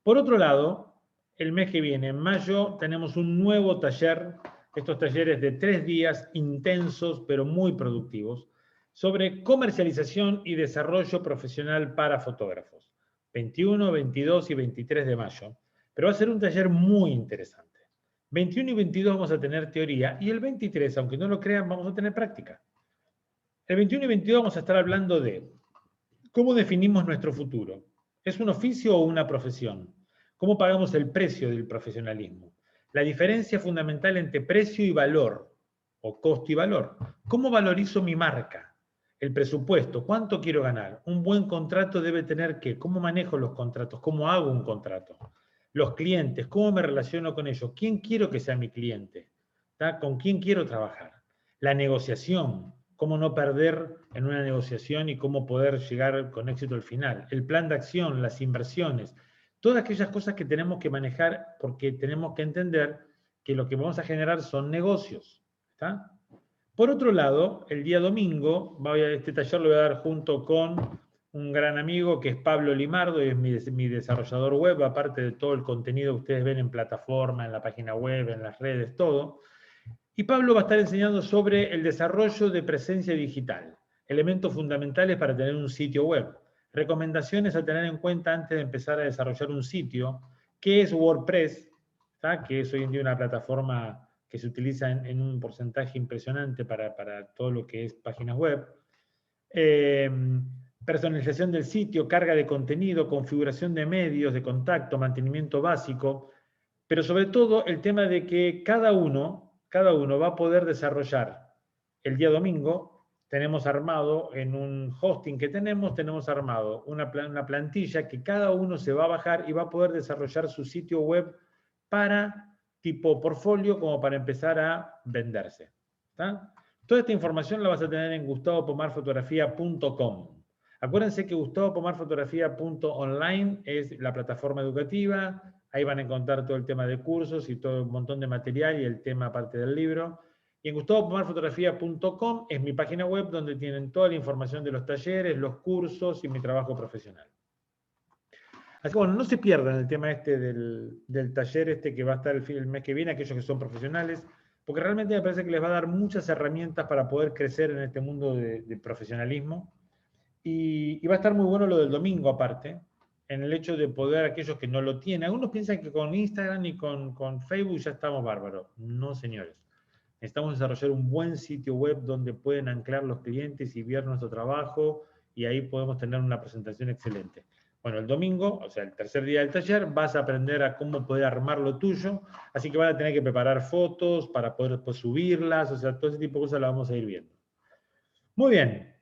Por otro lado, el mes que viene, en mayo, tenemos un nuevo taller, estos talleres de 3 días intensos, pero muy productivos, sobre comercialización y desarrollo profesional para fotógrafos. 21, 22 y 23 de mayo. Pero va a ser un taller muy interesante. 21 y 22 vamos a tener teoría y el 23, aunque no lo crean, vamos a tener práctica. El 21 y 22 vamos a estar hablando de cómo definimos nuestro futuro. ¿Es un oficio o una profesión? ¿Cómo pagamos el precio del profesionalismo? La diferencia fundamental entre precio y valor, o costo y valor. ¿Cómo valorizo mi marca? El presupuesto, ¿cuánto quiero ganar? Un buen contrato debe tener ¿qué? ¿Cómo manejo los contratos? ¿Cómo hago un contrato? Los clientes, ¿cómo me relaciono con ellos? ¿Quién quiero que sea mi cliente? ¿Tá? ¿Con quién quiero trabajar? La negociación, cómo no perder en una negociación y cómo poder llegar con éxito al final. El plan de acción, las inversiones, todas aquellas cosas que tenemos que manejar porque tenemos que entender que lo que vamos a generar son negocios. ¿Está? Por otro lado, el día domingo, este taller lo voy a dar junto con un gran amigo que es Pablo Limardo, y es mi desarrollador web, aparte de todo el contenido que ustedes ven en plataforma, en la página web, en las redes, todo. Y Pablo va a estar enseñando sobre el desarrollo de presencia digital, elementos fundamentales para tener un sitio web, recomendaciones a tener en cuenta antes de empezar a desarrollar un sitio, qué es WordPress, ¿tá? Que es hoy en día una plataforma que se utiliza en un porcentaje impresionante para todo lo que es páginas web, personalización del sitio, carga de contenido, configuración de medios de contacto, mantenimiento básico, pero sobre todo el tema de que cada uno va a poder desarrollar el día domingo. Tenemos armado en un hosting que tenemos armado una plantilla que cada uno se va a bajar y va a poder desarrollar su sitio web para tipo portfolio como para empezar a venderse. ¿Está? Toda esta información la vas a tener en gustavopomarfotografía.com. Acuérdense que gustavopomarfotografía.online es la plataforma educativa. Ahí van a encontrar todo el tema de cursos y todo un montón de material y el tema aparte del libro. Y en gustavopomarfotografía.com es mi página web donde tienen toda la información de los talleres, los cursos y mi trabajo profesional. Así que bueno, no se pierdan el tema este del taller este que va a estar el mes que viene, aquellos que son profesionales, porque realmente me parece que les va a dar muchas herramientas para poder crecer en este mundo de profesionalismo. Y va a estar muy bueno lo del domingo aparte, en el hecho de poder, aquellos que no lo tienen, algunos piensan que con Instagram y con Facebook ya estamos bárbaros. No, señores. Necesitamos desarrollar un buen sitio web donde pueden anclar los clientes y ver nuestro trabajo, y ahí podemos tener una presentación excelente. Bueno, el domingo, o sea, el tercer día del taller, vas a aprender a cómo poder armar lo tuyo, así que van a tener que preparar fotos para poder después subirlas, o sea, todo ese tipo de cosas las vamos a ir viendo. Muy bien.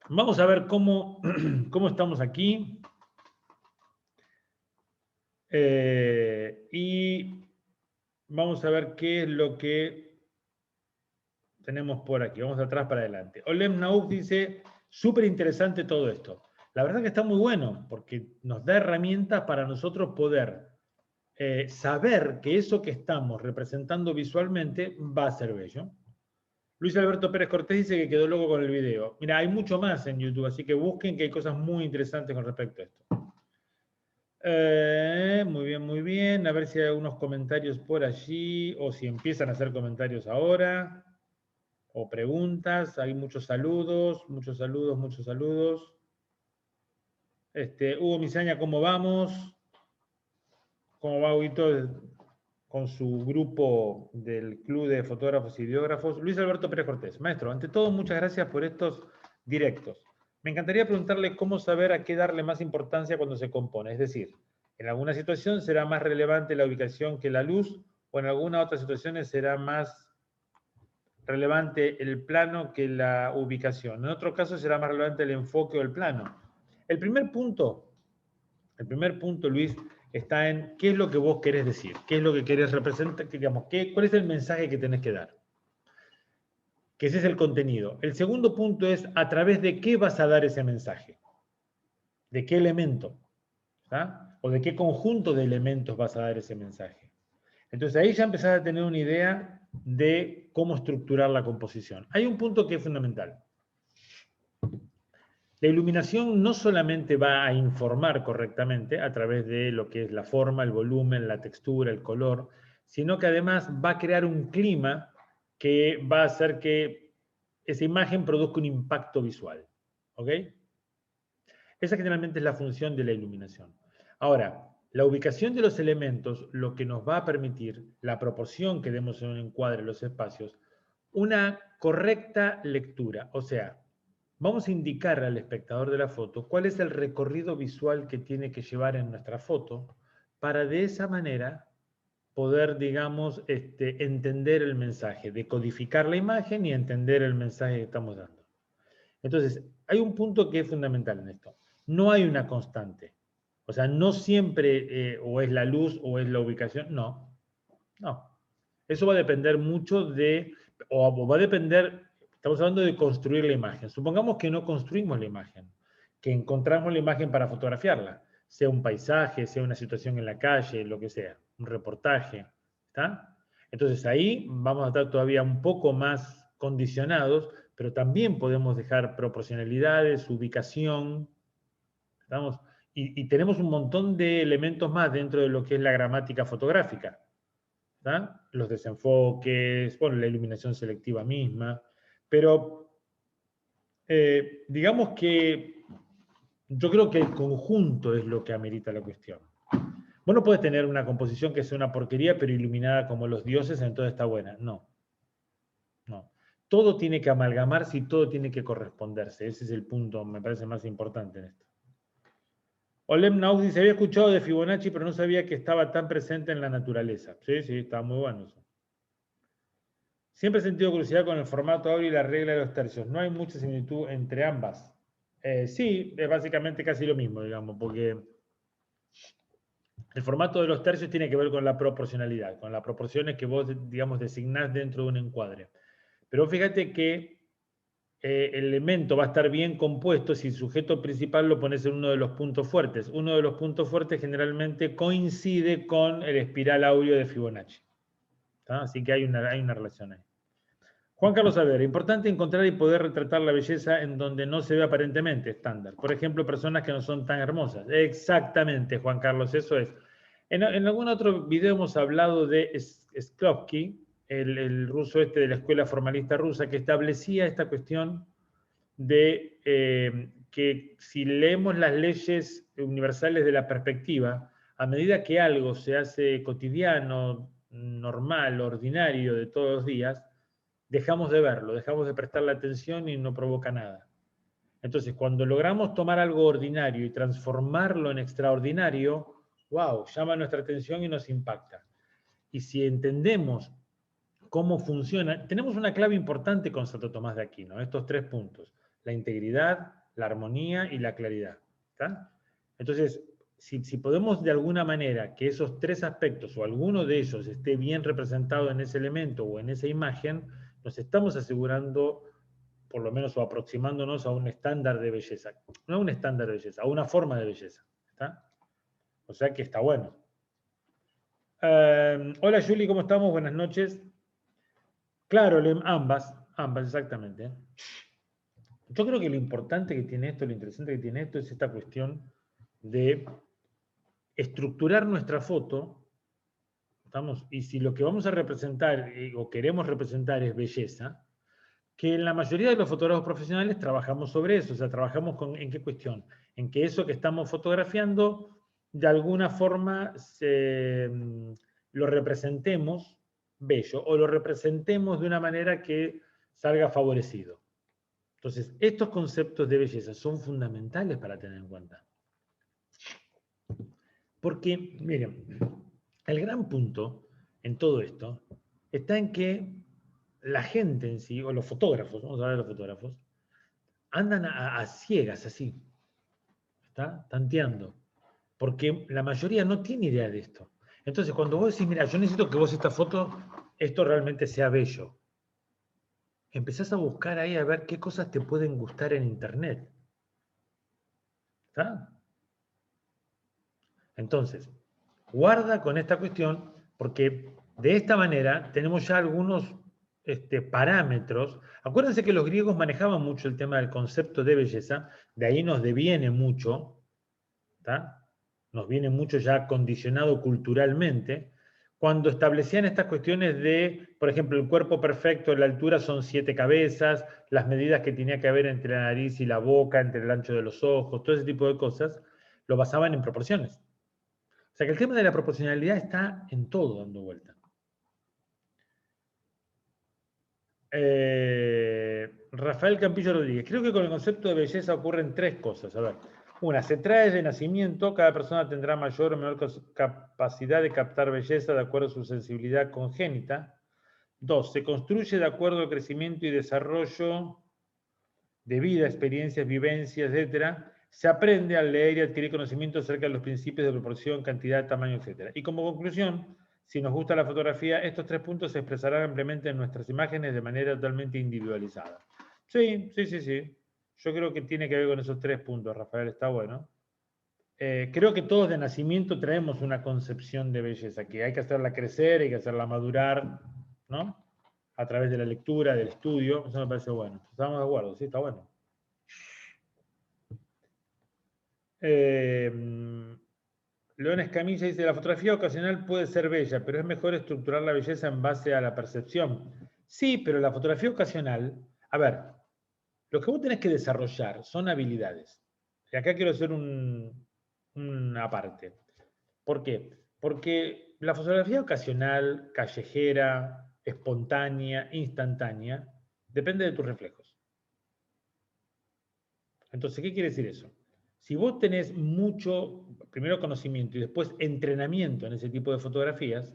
Vamos a ver cómo estamos aquí. Y vamos a ver qué es lo que tenemos por aquí. Vamos de atrás para adelante. Olem Nauk dice, súper interesante todo esto. La verdad que está muy bueno, porque nos da herramientas para nosotros poder saber que eso que estamos representando visualmente va a ser bello. Luis Alberto Pérez Cortés dice que quedó loco con el video. Mira, hay mucho más en YouTube, así que busquen que hay cosas muy interesantes con respecto a esto. Muy bien, muy bien. A ver si hay algunos comentarios por allí, o si empiezan a hacer comentarios ahora, o preguntas. Hay muchos saludos, muchos saludos, muchos saludos. Hugo Misaña, ¿cómo vamos? ¿Cómo va Huguito con su grupo del Club de Fotógrafos y Videógrafos? Luis Alberto Pérez Cortés. Maestro, ante todo, muchas gracias por estos directos. Me encantaría preguntarle cómo saber a qué darle más importancia cuando se compone. Es decir, en alguna situación será más relevante la ubicación que la luz, o en algunas otras situaciones será más relevante el plano que la ubicación. En otro caso será más relevante el enfoque o el plano. El primer punto, Luis, está en qué es lo que vos querés decir, qué es lo que querés representar, digamos, cuál es el mensaje que tenés que dar. Que ese es el contenido. El segundo punto es a través de qué vas a dar ese mensaje. ¿De qué elemento? ¿Ah? ¿O de qué conjunto de elementos vas a dar ese mensaje? Entonces ahí ya empezás a tener una idea de cómo estructurar la composición. Hay un punto que es fundamental. La iluminación no solamente va a informar correctamente a través de lo que es la forma, el volumen, la textura, el color, sino que además va a crear un clima que va a hacer que esa imagen produzca un impacto visual. ¿Ok? Esa generalmente es la función de la iluminación. Ahora, la ubicación de los elementos, lo que nos va a permitir, la proporción que demos en un encuadre de los espacios, una correcta lectura. O sea, vamos a indicar al espectador de la foto cuál es el recorrido visual que tiene que llevar en nuestra foto para de esa manera poder, digamos, entender el mensaje, decodificar la imagen y entender el mensaje que estamos dando. Entonces, hay un punto que es fundamental en esto. No hay una constante. O sea, no siempre o es la luz o es la ubicación. No, no. Eso va a depender mucho o va a depender, estamos hablando de construir la imagen. Supongamos que no construimos la imagen, que encontramos la imagen para fotografiarla, sea un paisaje, sea una situación en la calle, lo que sea, un reportaje, ¿está? Entonces ahí vamos a estar todavía un poco más condicionados, pero también podemos dejar proporcionalidades, ubicación, ¿estamos? Y tenemos un montón de elementos más dentro de lo que es la gramática fotográfica. ¿tá? Los desenfoques, bueno, la iluminación selectiva misma, pero digamos que yo creo que el conjunto es lo que amerita la cuestión. Vos no podés tener una composición que sea una porquería, pero iluminada como los dioses, entonces está buena. No. No. Todo tiene que amalgamarse y todo tiene que corresponderse. Ese es el punto, me parece, más importante en esto. Olem Nauk dice, había escuchado de Fibonacci, pero no sabía que estaba tan presente en la naturaleza. Sí, sí, está muy bueno eso. Siempre he sentido curiosidad con el formato áureo y la regla de los tercios. No hay mucha similitud entre ambas. Sí, es básicamente casi lo mismo, digamos, porque el formato de los tercios tiene que ver con la proporcionalidad, con las proporciones que vos, digamos, designás dentro de un encuadre. Pero fíjate que el elemento va a estar bien compuesto si el sujeto principal lo pones en uno de los puntos fuertes. Uno de los puntos fuertes generalmente coincide con el espiral áureo de Fibonacci. ¿Tá? Así que hay una relación ahí. Juan Carlos Saavedra, importante encontrar y poder retratar la belleza en donde no se ve aparentemente estándar. Por ejemplo, personas que no son tan hermosas. Exactamente, Juan Carlos, eso es. En algún otro video hemos hablado de Sklovsky, el ruso este de la escuela formalista rusa, que establecía esta cuestión de que si leemos las leyes universales de la perspectiva, a medida que algo se hace cotidiano, normal, ordinario de todos los días, dejamos de verlo, dejamos de prestarle atención y no provoca nada. Entonces, cuando logramos tomar algo ordinario y transformarlo en extraordinario, wow, llama nuestra atención y nos impacta. Y si entendemos cómo funciona, tenemos una clave importante con Santo Tomás de Aquino, estos 3 puntos: la integridad, la armonía y la claridad. ¿Está? Entonces, si podemos de alguna manera que esos 3 aspectos o alguno de ellos esté bien representado en ese elemento o en esa imagen, nos estamos asegurando, por lo menos, o aproximándonos a un estándar de belleza. No a un estándar de belleza, a una forma de belleza. ¿Está? O sea que está bueno. Hola Juli, ¿cómo estamos? Buenas noches. Claro, ambas, exactamente. Yo creo que lo importante que tiene esto, lo interesante que tiene esto, es esta cuestión de estructurar nuestra foto. ¿Estamos? Y si lo que vamos a representar o queremos representar es belleza, que en la mayoría de los fotógrafos profesionales trabajamos sobre eso. O sea, trabajamos ¿en qué cuestión? En que eso que estamos fotografiando, de alguna forma, lo representemos bello, o lo representemos de una manera que salga favorecido. Entonces, estos conceptos de belleza son fundamentales para tener en cuenta. Porque, miren, el gran punto en todo esto está en que la gente en sí, o los fotógrafos, vamos a hablar de los fotógrafos, andan a ciegas así, ¿está? Tanteando, porque la mayoría no tiene idea de esto. Entonces, cuando vos decís, mira, yo necesito que vos esta foto, esto realmente sea bello, empezás a buscar ahí a ver qué cosas te pueden gustar en internet. ¿Está? Entonces, guarda con esta cuestión, porque de esta manera tenemos ya algunos parámetros. Acuérdense que los griegos manejaban mucho el tema del concepto de belleza, de ahí nos deviene mucho, ¿tá? Nos viene mucho ya condicionado culturalmente, cuando establecían estas cuestiones de, por ejemplo, el cuerpo perfecto, la altura son 7 cabezas, las medidas que tenía que haber entre la nariz y la boca, entre el ancho de los ojos, todo ese tipo de cosas, lo basaban en proporciones. O sea que el tema de la proporcionalidad está en todo dando vuelta. Rafael Campillo Rodríguez. Creo que con el concepto de belleza ocurren 3 cosas. A ver. Una, se trae de nacimiento, cada persona tendrá mayor o menor capacidad de captar belleza de acuerdo a su sensibilidad congénita. 2, se construye de acuerdo al crecimiento y desarrollo de vida, experiencias, vivencias, etc. Se aprende al leer y adquirir conocimiento acerca de los principios de proporción, cantidad, tamaño, etc. Y como conclusión, si nos gusta la fotografía, estos 3 puntos se expresarán ampliamente en nuestras imágenes de manera totalmente individualizada. Sí. Yo creo que tiene que ver con esos 3 puntos, Rafael, está bueno. Creo que todos de nacimiento traemos una concepción de belleza, que hay que hacerla crecer, hay que hacerla madurar, ¿no? A través de la lectura, del estudio. Eso me parece bueno. ¿Estamos de acuerdo? Sí, está bueno. León Escamilla dice, la fotografía ocasional puede ser bella, pero es mejor estructurar la belleza en base a la percepción. Sí, pero la fotografía ocasional, a ver, lo que vos tenés que desarrollar son habilidades. Y acá quiero hacer una parte. ¿Por qué? Porque la fotografía ocasional, callejera, espontánea, instantánea, depende de tus reflejos. Entonces, ¿qué quiere decir eso? Si vos tenés mucho, primero conocimiento y después entrenamiento en ese tipo de fotografías,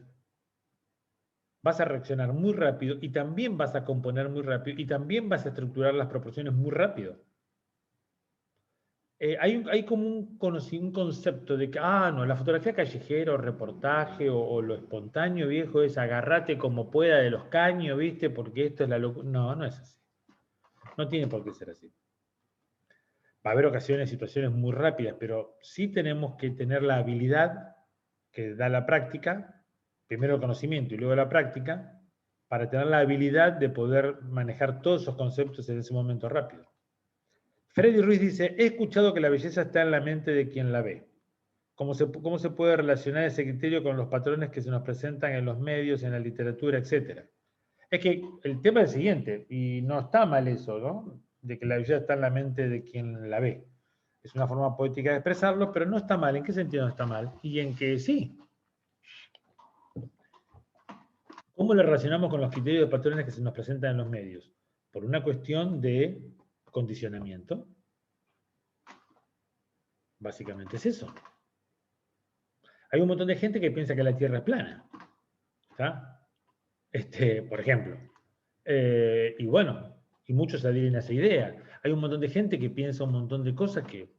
vas a reaccionar muy rápido y también vas a componer muy rápido y también vas a estructurar las proporciones muy rápido. Hay como un concepto de que, no, la fotografía callejera o reportaje o lo espontáneo, viejo, es agarrate como pueda de los caños, ¿viste? Porque esto es la locura. No, no es así. No tiene por qué ser así. Va a haber ocasiones, situaciones muy rápidas, pero sí tenemos que tener la habilidad que da la práctica, primero el conocimiento y luego la práctica, para tener la habilidad de poder manejar todos esos conceptos en ese momento rápido. Freddy Ruiz dice, he escuchado que la belleza está en la mente de quien la ve. ¿Cómo se puede relacionar ese criterio con los patrones que se nos presentan en los medios, en la literatura, etcétera? Es que el tema es el siguiente, y no está mal eso, ¿no? De que la belleza está en la mente de quien la ve. Es una forma poética de expresarlo, pero no está mal. ¿En qué sentido no está mal? Y en que sí. ¿Cómo lo relacionamos con los criterios de patrones que se nos presentan en los medios? Por una cuestión de condicionamiento. Básicamente es eso. Hay un montón de gente que piensa que la Tierra es plana. ¿Está? Por ejemplo. Y bueno, y muchos adhieren a esa idea. Hay un montón de gente que piensa un montón de cosas que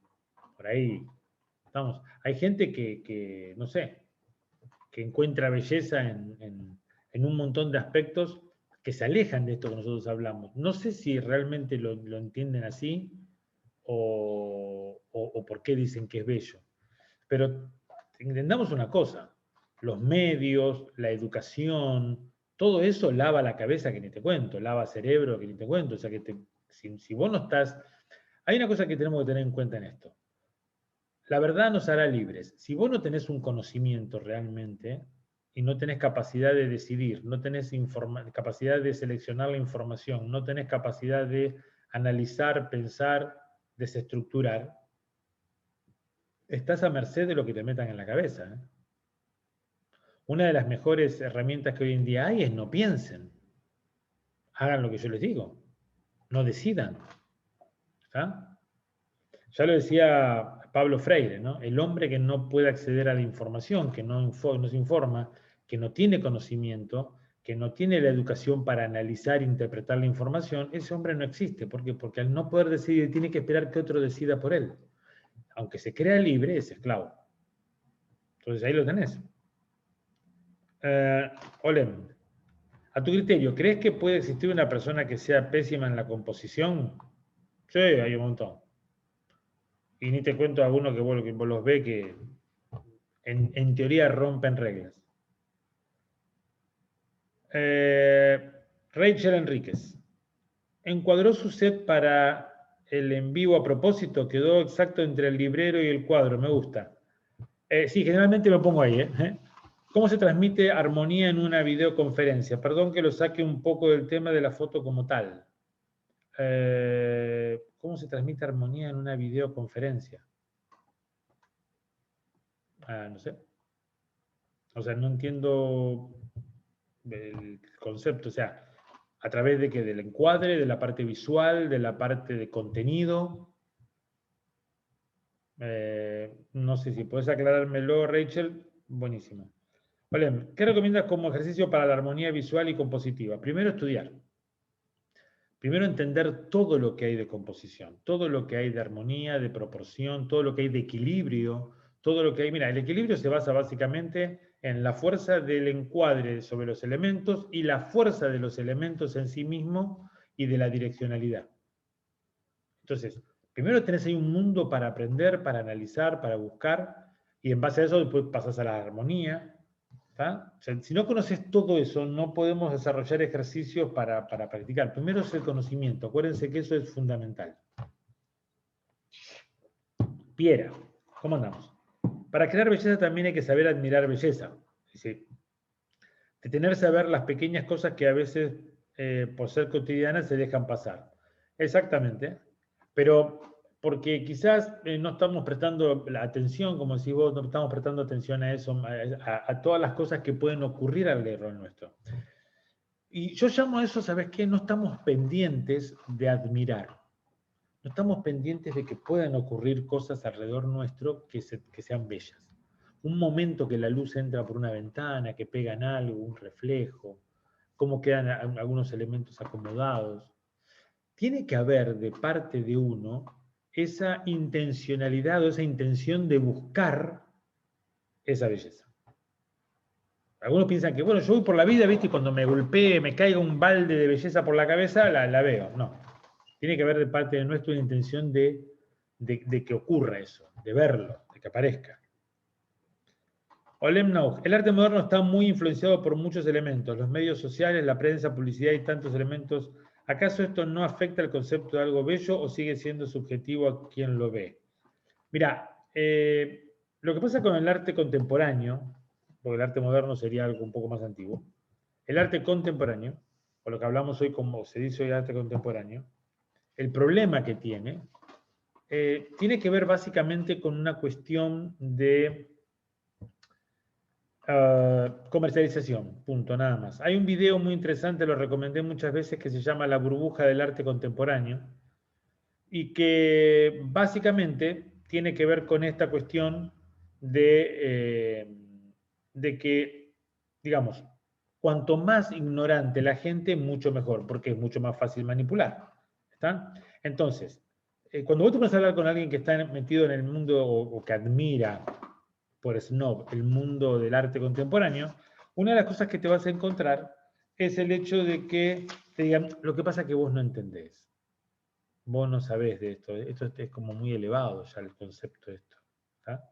por ahí estamos. Hay gente que no sé, que encuentra belleza en un montón de aspectos que se alejan de esto que nosotros hablamos. No sé si realmente lo entienden así o por qué dicen que es bello. Pero entendamos una cosa, los medios, la educación, todo eso lava la cabeza que ni te cuento, lava cerebro que ni te cuento. O sea que si vos no estás... Hay una cosa que tenemos que tener en cuenta en esto. La verdad nos hará libres. Si vos no tenés un conocimiento realmente y no tenés capacidad de decidir, no tenés capacidad de seleccionar la información, no tenés capacidad de analizar, pensar, desestructurar, estás a merced de lo que te metan en la cabeza. ¿Eh? Una de las mejores herramientas que hoy en día hay es no piensen. Hagan lo que yo les digo. No decidan. ¿Está? Ya lo decía Pablo Freire, ¿no? El hombre que no puede acceder a la información, que no se informa, que no tiene conocimiento, que no tiene la educación para analizar e interpretar la información, ese hombre no existe. ¿Por qué? Porque al no poder decidir, tiene que esperar que otro decida por él. Aunque se crea libre, es esclavo. Entonces ahí lo tenés. Olem, a tu criterio, ¿crees que puede existir una persona que sea pésima en la composición? Sí, hay un montón. Y ni te cuento algunos que vos los ves que en teoría rompen reglas. Rachel Enríquez. Encuadró su set para el en vivo a propósito, quedó exacto entre el librero y el cuadro, me gusta. Sí, generalmente me pongo ahí. ¿Cómo se transmite armonía en una videoconferencia? Perdón que lo saque un poco del tema de la foto como tal. ¿Cómo se transmite armonía en una videoconferencia? No sé. O sea, no entiendo el concepto. O sea, ¿a través de qué? ¿Del encuadre, de la parte visual, de la parte de contenido? No sé si puedes aclarármelo, Rachel. Buenísimo. Vale, ¿qué recomiendas como ejercicio para la armonía visual y compositiva? Primero, estudiar. Primero, entender todo lo que hay de composición, todo lo que hay de armonía, de proporción, todo lo que hay de equilibrio, todo lo que hay... Mira, el equilibrio se basa básicamente en la fuerza del encuadre sobre los elementos y la fuerza de los elementos en sí mismo y de la direccionalidad. Entonces, primero tenés ahí un mundo para aprender, para analizar, para buscar, y en base a eso después pasas a la armonía. O sea, si no conoces todo eso, no podemos desarrollar ejercicios para practicar. Primero es el conocimiento. Acuérdense que eso es fundamental. Piera, ¿cómo andamos? Para crear belleza también hay que saber admirar belleza. ¿Sí? Detenerse a ver las pequeñas cosas que a veces, por ser cotidianas, se dejan pasar. Exactamente. Pero porque quizás no estamos prestando la atención, como si vos no estamos prestando atención a eso, a todas las cosas que pueden ocurrir alrededor nuestro. Y yo llamo a eso, ¿sabes qué? No estamos pendientes de admirar. No estamos pendientes de que puedan ocurrir cosas alrededor nuestro que sean bellas. Un momento que la luz entra por una ventana, que pegan algo, un reflejo, cómo quedan algunos elementos acomodados. Tiene que haber de parte de uno esa intencionalidad o esa intención de buscar esa belleza. Algunos piensan que, bueno, yo voy por la vida, ¿viste? Y cuando me golpee, me caiga un balde de belleza por la cabeza, la veo. No. Tiene que haber de parte de nuestro una intención de que ocurra eso, de verlo, de que aparezca. Olem Nauj, el arte moderno está muy influenciado por muchos elementos, los medios sociales, la prensa, publicidad y tantos elementos. ¿Acaso esto no afecta el concepto de algo bello o sigue siendo subjetivo a quien lo ve? Mira, lo que pasa con el arte contemporáneo, porque el arte moderno sería algo un poco más antiguo, el arte contemporáneo, o lo que hablamos hoy como se dice hoy arte contemporáneo, el problema que tiene que ver básicamente con una cuestión de comercialización, punto, nada más. Hay un video muy interesante, lo recomendé muchas veces, que se llama La burbuja del arte contemporáneo, y que básicamente tiene que ver con esta cuestión de que, digamos, cuanto más ignorante la gente, mucho mejor, porque es mucho más fácil manipular. ¿Está? Entonces, cuando vos te vas a hablar con alguien que está metido en el mundo o que admira por snob el mundo del arte contemporáneo, una de las cosas que te vas a encontrar es el hecho de que te digan, lo que pasa es que vos no entendés. Vos no sabés de esto. Esto es como muy elevado ya el concepto de esto. ¿Tá?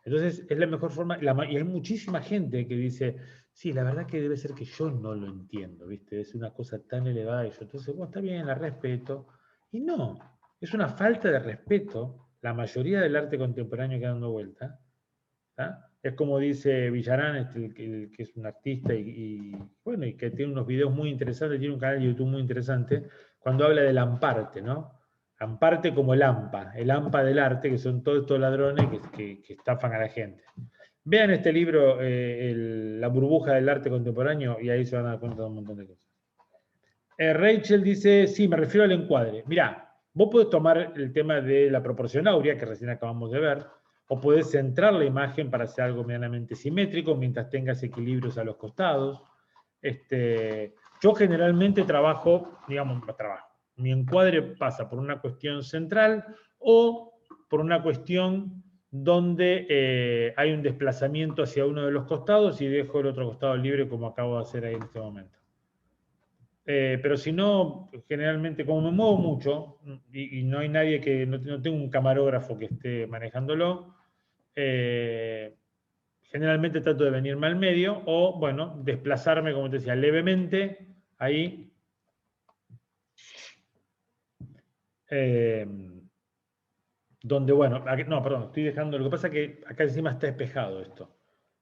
Entonces, es la mejor forma, y hay muchísima gente que dice, sí, la verdad que debe ser que yo no lo entiendo, ¿viste? Es una cosa tan elevada y yo, entonces, bueno, está bien, la respeto. Y no, es una falta de respeto la mayoría del arte contemporáneo que dando vuelta. ¿Tá? Es como dice Villarán, el que es un artista bueno, y que tiene unos videos muy interesantes, tiene un canal de YouTube muy interesante, cuando habla del amparte, ¿no? Amparte como el AMPA del arte, que son todos estos ladrones que estafan a la gente. Vean este libro, La burbuja del arte contemporáneo, y ahí se van a dar cuenta de un montón de cosas. Rachel dice, sí, me refiero al encuadre. Mirá, vos podés tomar el tema de la proporción áurea, que recién acabamos de ver, o podés centrar la imagen para hacer algo medianamente simétrico mientras tengas equilibrios a los costados. Yo generalmente trabajo, mi encuadre pasa por una cuestión central o por una cuestión donde hay un desplazamiento hacia uno de los costados y dejo el otro costado libre como acabo de hacer ahí en este momento. Pero si no, generalmente, como me muevo mucho y no hay nadie que, no tengo un camarógrafo que esté manejándolo, generalmente trato de venirme al medio o, bueno, desplazarme, como te decía, levemente ahí. Donde, bueno, no, perdón, estoy dejando, lo que pasa es que acá encima está espejado esto.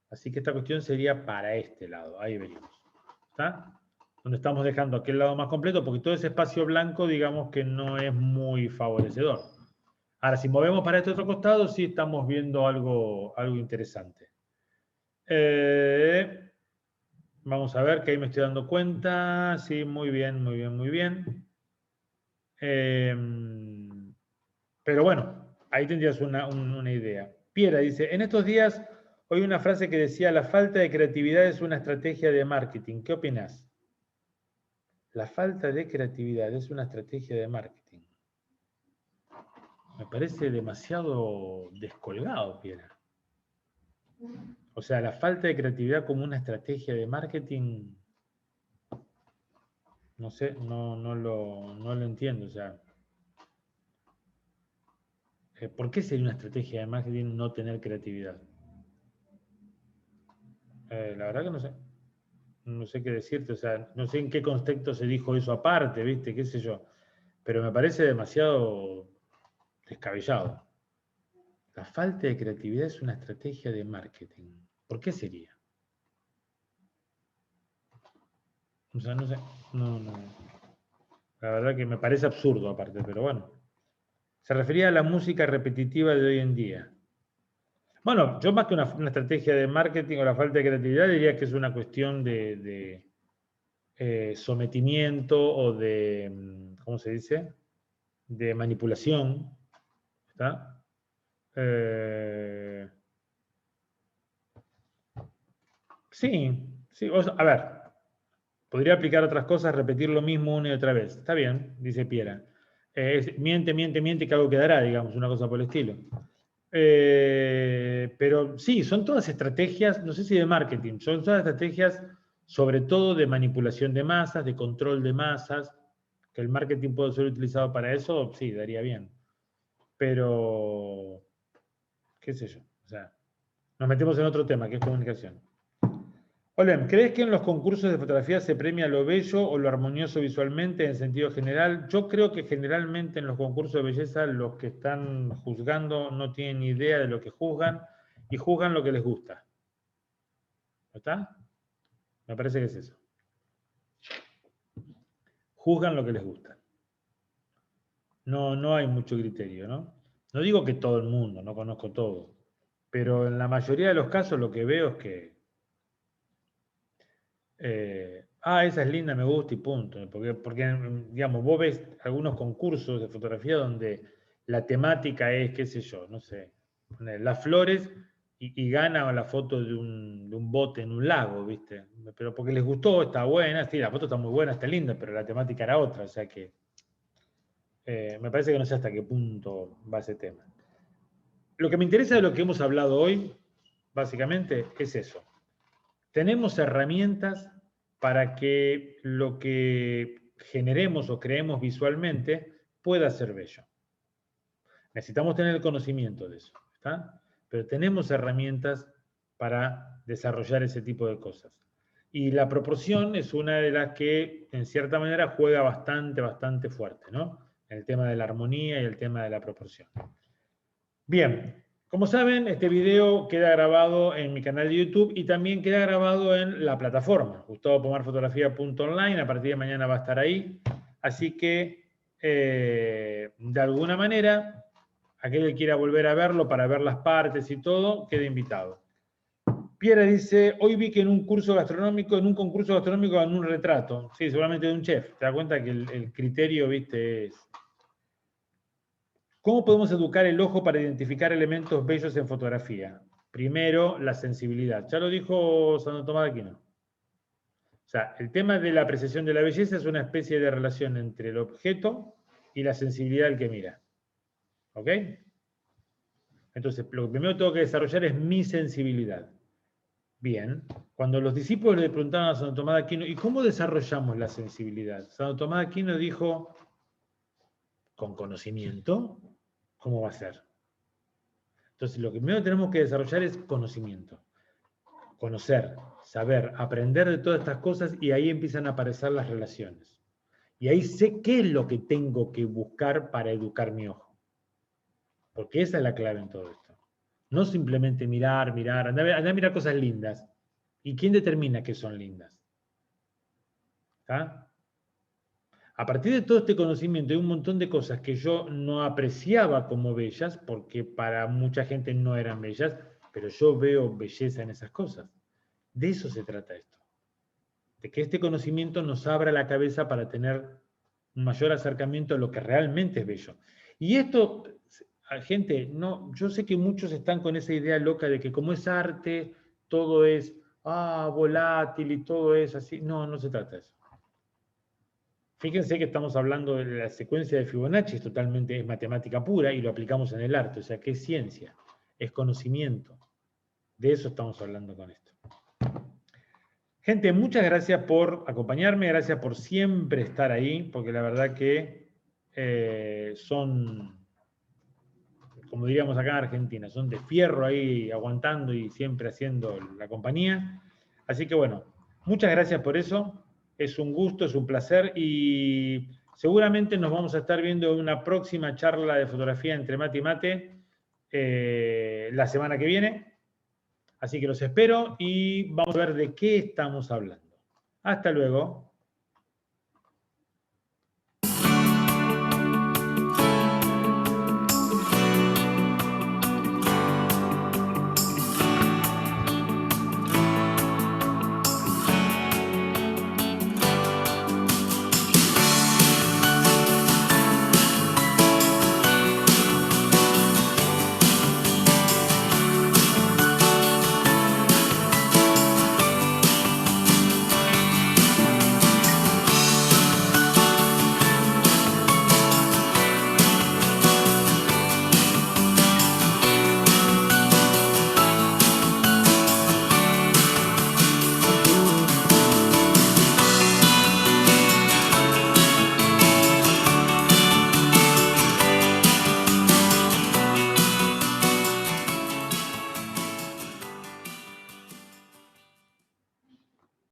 Así que esta cuestión sería para este lado, ahí venimos. ¿Está? Donde estamos dejando aquel lado más completo, porque todo ese espacio blanco, digamos que no es muy favorecedor. Ahora, si movemos para este otro costado, sí estamos viendo algo interesante. Vamos a ver, que ahí me estoy dando cuenta. Sí, muy bien, muy bien, muy bien. Pero bueno, ahí tendrías una idea. Piera dice, en estos días oí una frase que decía, la falta de creatividad es una estrategia de marketing. ¿Qué opinás? La falta de creatividad es una estrategia de marketing. Me parece demasiado descolgado, Piera. O sea, la falta de creatividad como una estrategia de marketing, no sé, no lo entiendo. O sea, ¿por qué sería una estrategia de marketing no tener creatividad? La verdad que no sé. No sé qué decirte, o sea, no sé en qué contexto se dijo eso aparte, ¿viste? ¿Qué sé yo? Pero me parece demasiado descabellado. La falta de creatividad es una estrategia de marketing. ¿Por qué sería? O sea, no sé. No. La verdad que me parece absurdo aparte, pero bueno. Se refería a la música repetitiva de hoy en día. Bueno, yo más que una estrategia de marketing o la falta de creatividad diría que es una cuestión de sometimiento o de, ¿cómo se dice? De manipulación. ¿Está? Sí, a ver, podría aplicar otras cosas, repetir lo mismo una y otra vez. Está bien, dice Piera. Miente, que algo quedará, digamos, una cosa por el estilo. Pero sí, son todas estrategias, no sé si de marketing, son todas estrategias sobre todo de manipulación de masas, de control de masas, que el marketing puede ser utilizado para eso, sí, daría bien. Pero, qué sé yo, o sea, Nos metemos en otro tema, que es comunicación. Olem, ¿crees que en los concursos de fotografía se premia lo bello o lo armonioso visualmente en sentido general? Yo creo que generalmente en los concursos de belleza los que están juzgando no tienen ni idea de lo que juzgan y juzgan lo que les gusta. ¿Está? Me parece que es eso. Juzgan lo que les gusta. No hay mucho criterio, ¿no? No digo que todo el mundo, no conozco todo, pero en la mayoría de los casos lo que veo es que esa es linda, me gusta y punto. Porque, digamos, vos ves algunos concursos de fotografía donde la temática es, qué sé yo, no sé, las flores y gana la foto de un bote en un lago, ¿viste? Pero porque les gustó, está buena, sí, la foto está muy buena, está linda, pero la temática era otra, o sea que me parece que no sé hasta qué punto va ese tema. Lo que me interesa de lo que hemos hablado hoy, básicamente, es eso. Tenemos herramientas para que lo que generemos o creemos visualmente pueda ser bello. Necesitamos tener el conocimiento de eso, ¿está? Pero tenemos herramientas para desarrollar ese tipo de cosas. Y la proporción es una de las que, en cierta manera, juega bastante fuerte, ¿no? El tema de la armonía y el tema de la proporción. Bien, como saben, este video queda grabado en mi canal de YouTube y también queda grabado en la plataforma, GustavoPomarFotografía.online. A partir de mañana va a estar ahí. Así que, de alguna manera, aquel que quiera volver a verlo para ver las partes y todo, queda invitado. Pierre dice, hoy vi que en un concurso gastronómico ganó un retrato. Sí, seguramente de un chef. Te das cuenta que el criterio, viste, es... ¿Cómo podemos educar el ojo para identificar elementos bellos en fotografía? Primero, la sensibilidad. Ya lo dijo Santo Tomás de Aquino. O sea, el tema de la apreciación de la belleza es una especie de relación entre el objeto y la sensibilidad del que mira. ¿Ok? Entonces, lo que primero tengo que desarrollar es mi sensibilidad. Bien. Cuando los discípulos le preguntaban a Santo Tomás de Aquino, ¿y cómo desarrollamos la sensibilidad? Santo Tomás de Aquino dijo, con conocimiento, ¿cómo va a ser? Entonces, lo que primero tenemos que desarrollar es conocimiento. Conocer, saber, aprender de todas estas cosas y ahí empiezan a aparecer las relaciones. Y ahí sé qué es lo que tengo que buscar para educar mi ojo. Porque esa es la clave en todo esto. No simplemente mirar, andar a mirar cosas lindas. ¿Y quién determina que son lindas? ¿Está? A partir de todo este conocimiento hay un montón de cosas que yo no apreciaba como bellas, porque para mucha gente no eran bellas, pero yo veo belleza en esas cosas. De eso se trata esto. De que este conocimiento nos abra la cabeza para tener un mayor acercamiento a lo que realmente es bello. Y esto, gente, no, yo sé que muchos están con esa idea loca de que como es arte, todo es volátil y todo es así. No, no se trata de eso. Fíjense que estamos hablando de la secuencia de Fibonacci, es matemática pura y lo aplicamos en el arte, o sea, que es ciencia, es conocimiento. De eso estamos hablando con esto. Gente, muchas gracias por acompañarme, gracias por siempre estar ahí, porque la verdad que son, como diríamos acá en Argentina, son de fierro ahí aguantando y siempre haciendo la compañía. Así que bueno, muchas gracias por eso. Es un gusto, es un placer y seguramente nos vamos a estar viendo en una próxima charla de fotografía entre mate y mate la semana que viene. Así que los espero y vamos a ver de qué estamos hablando. Hasta luego.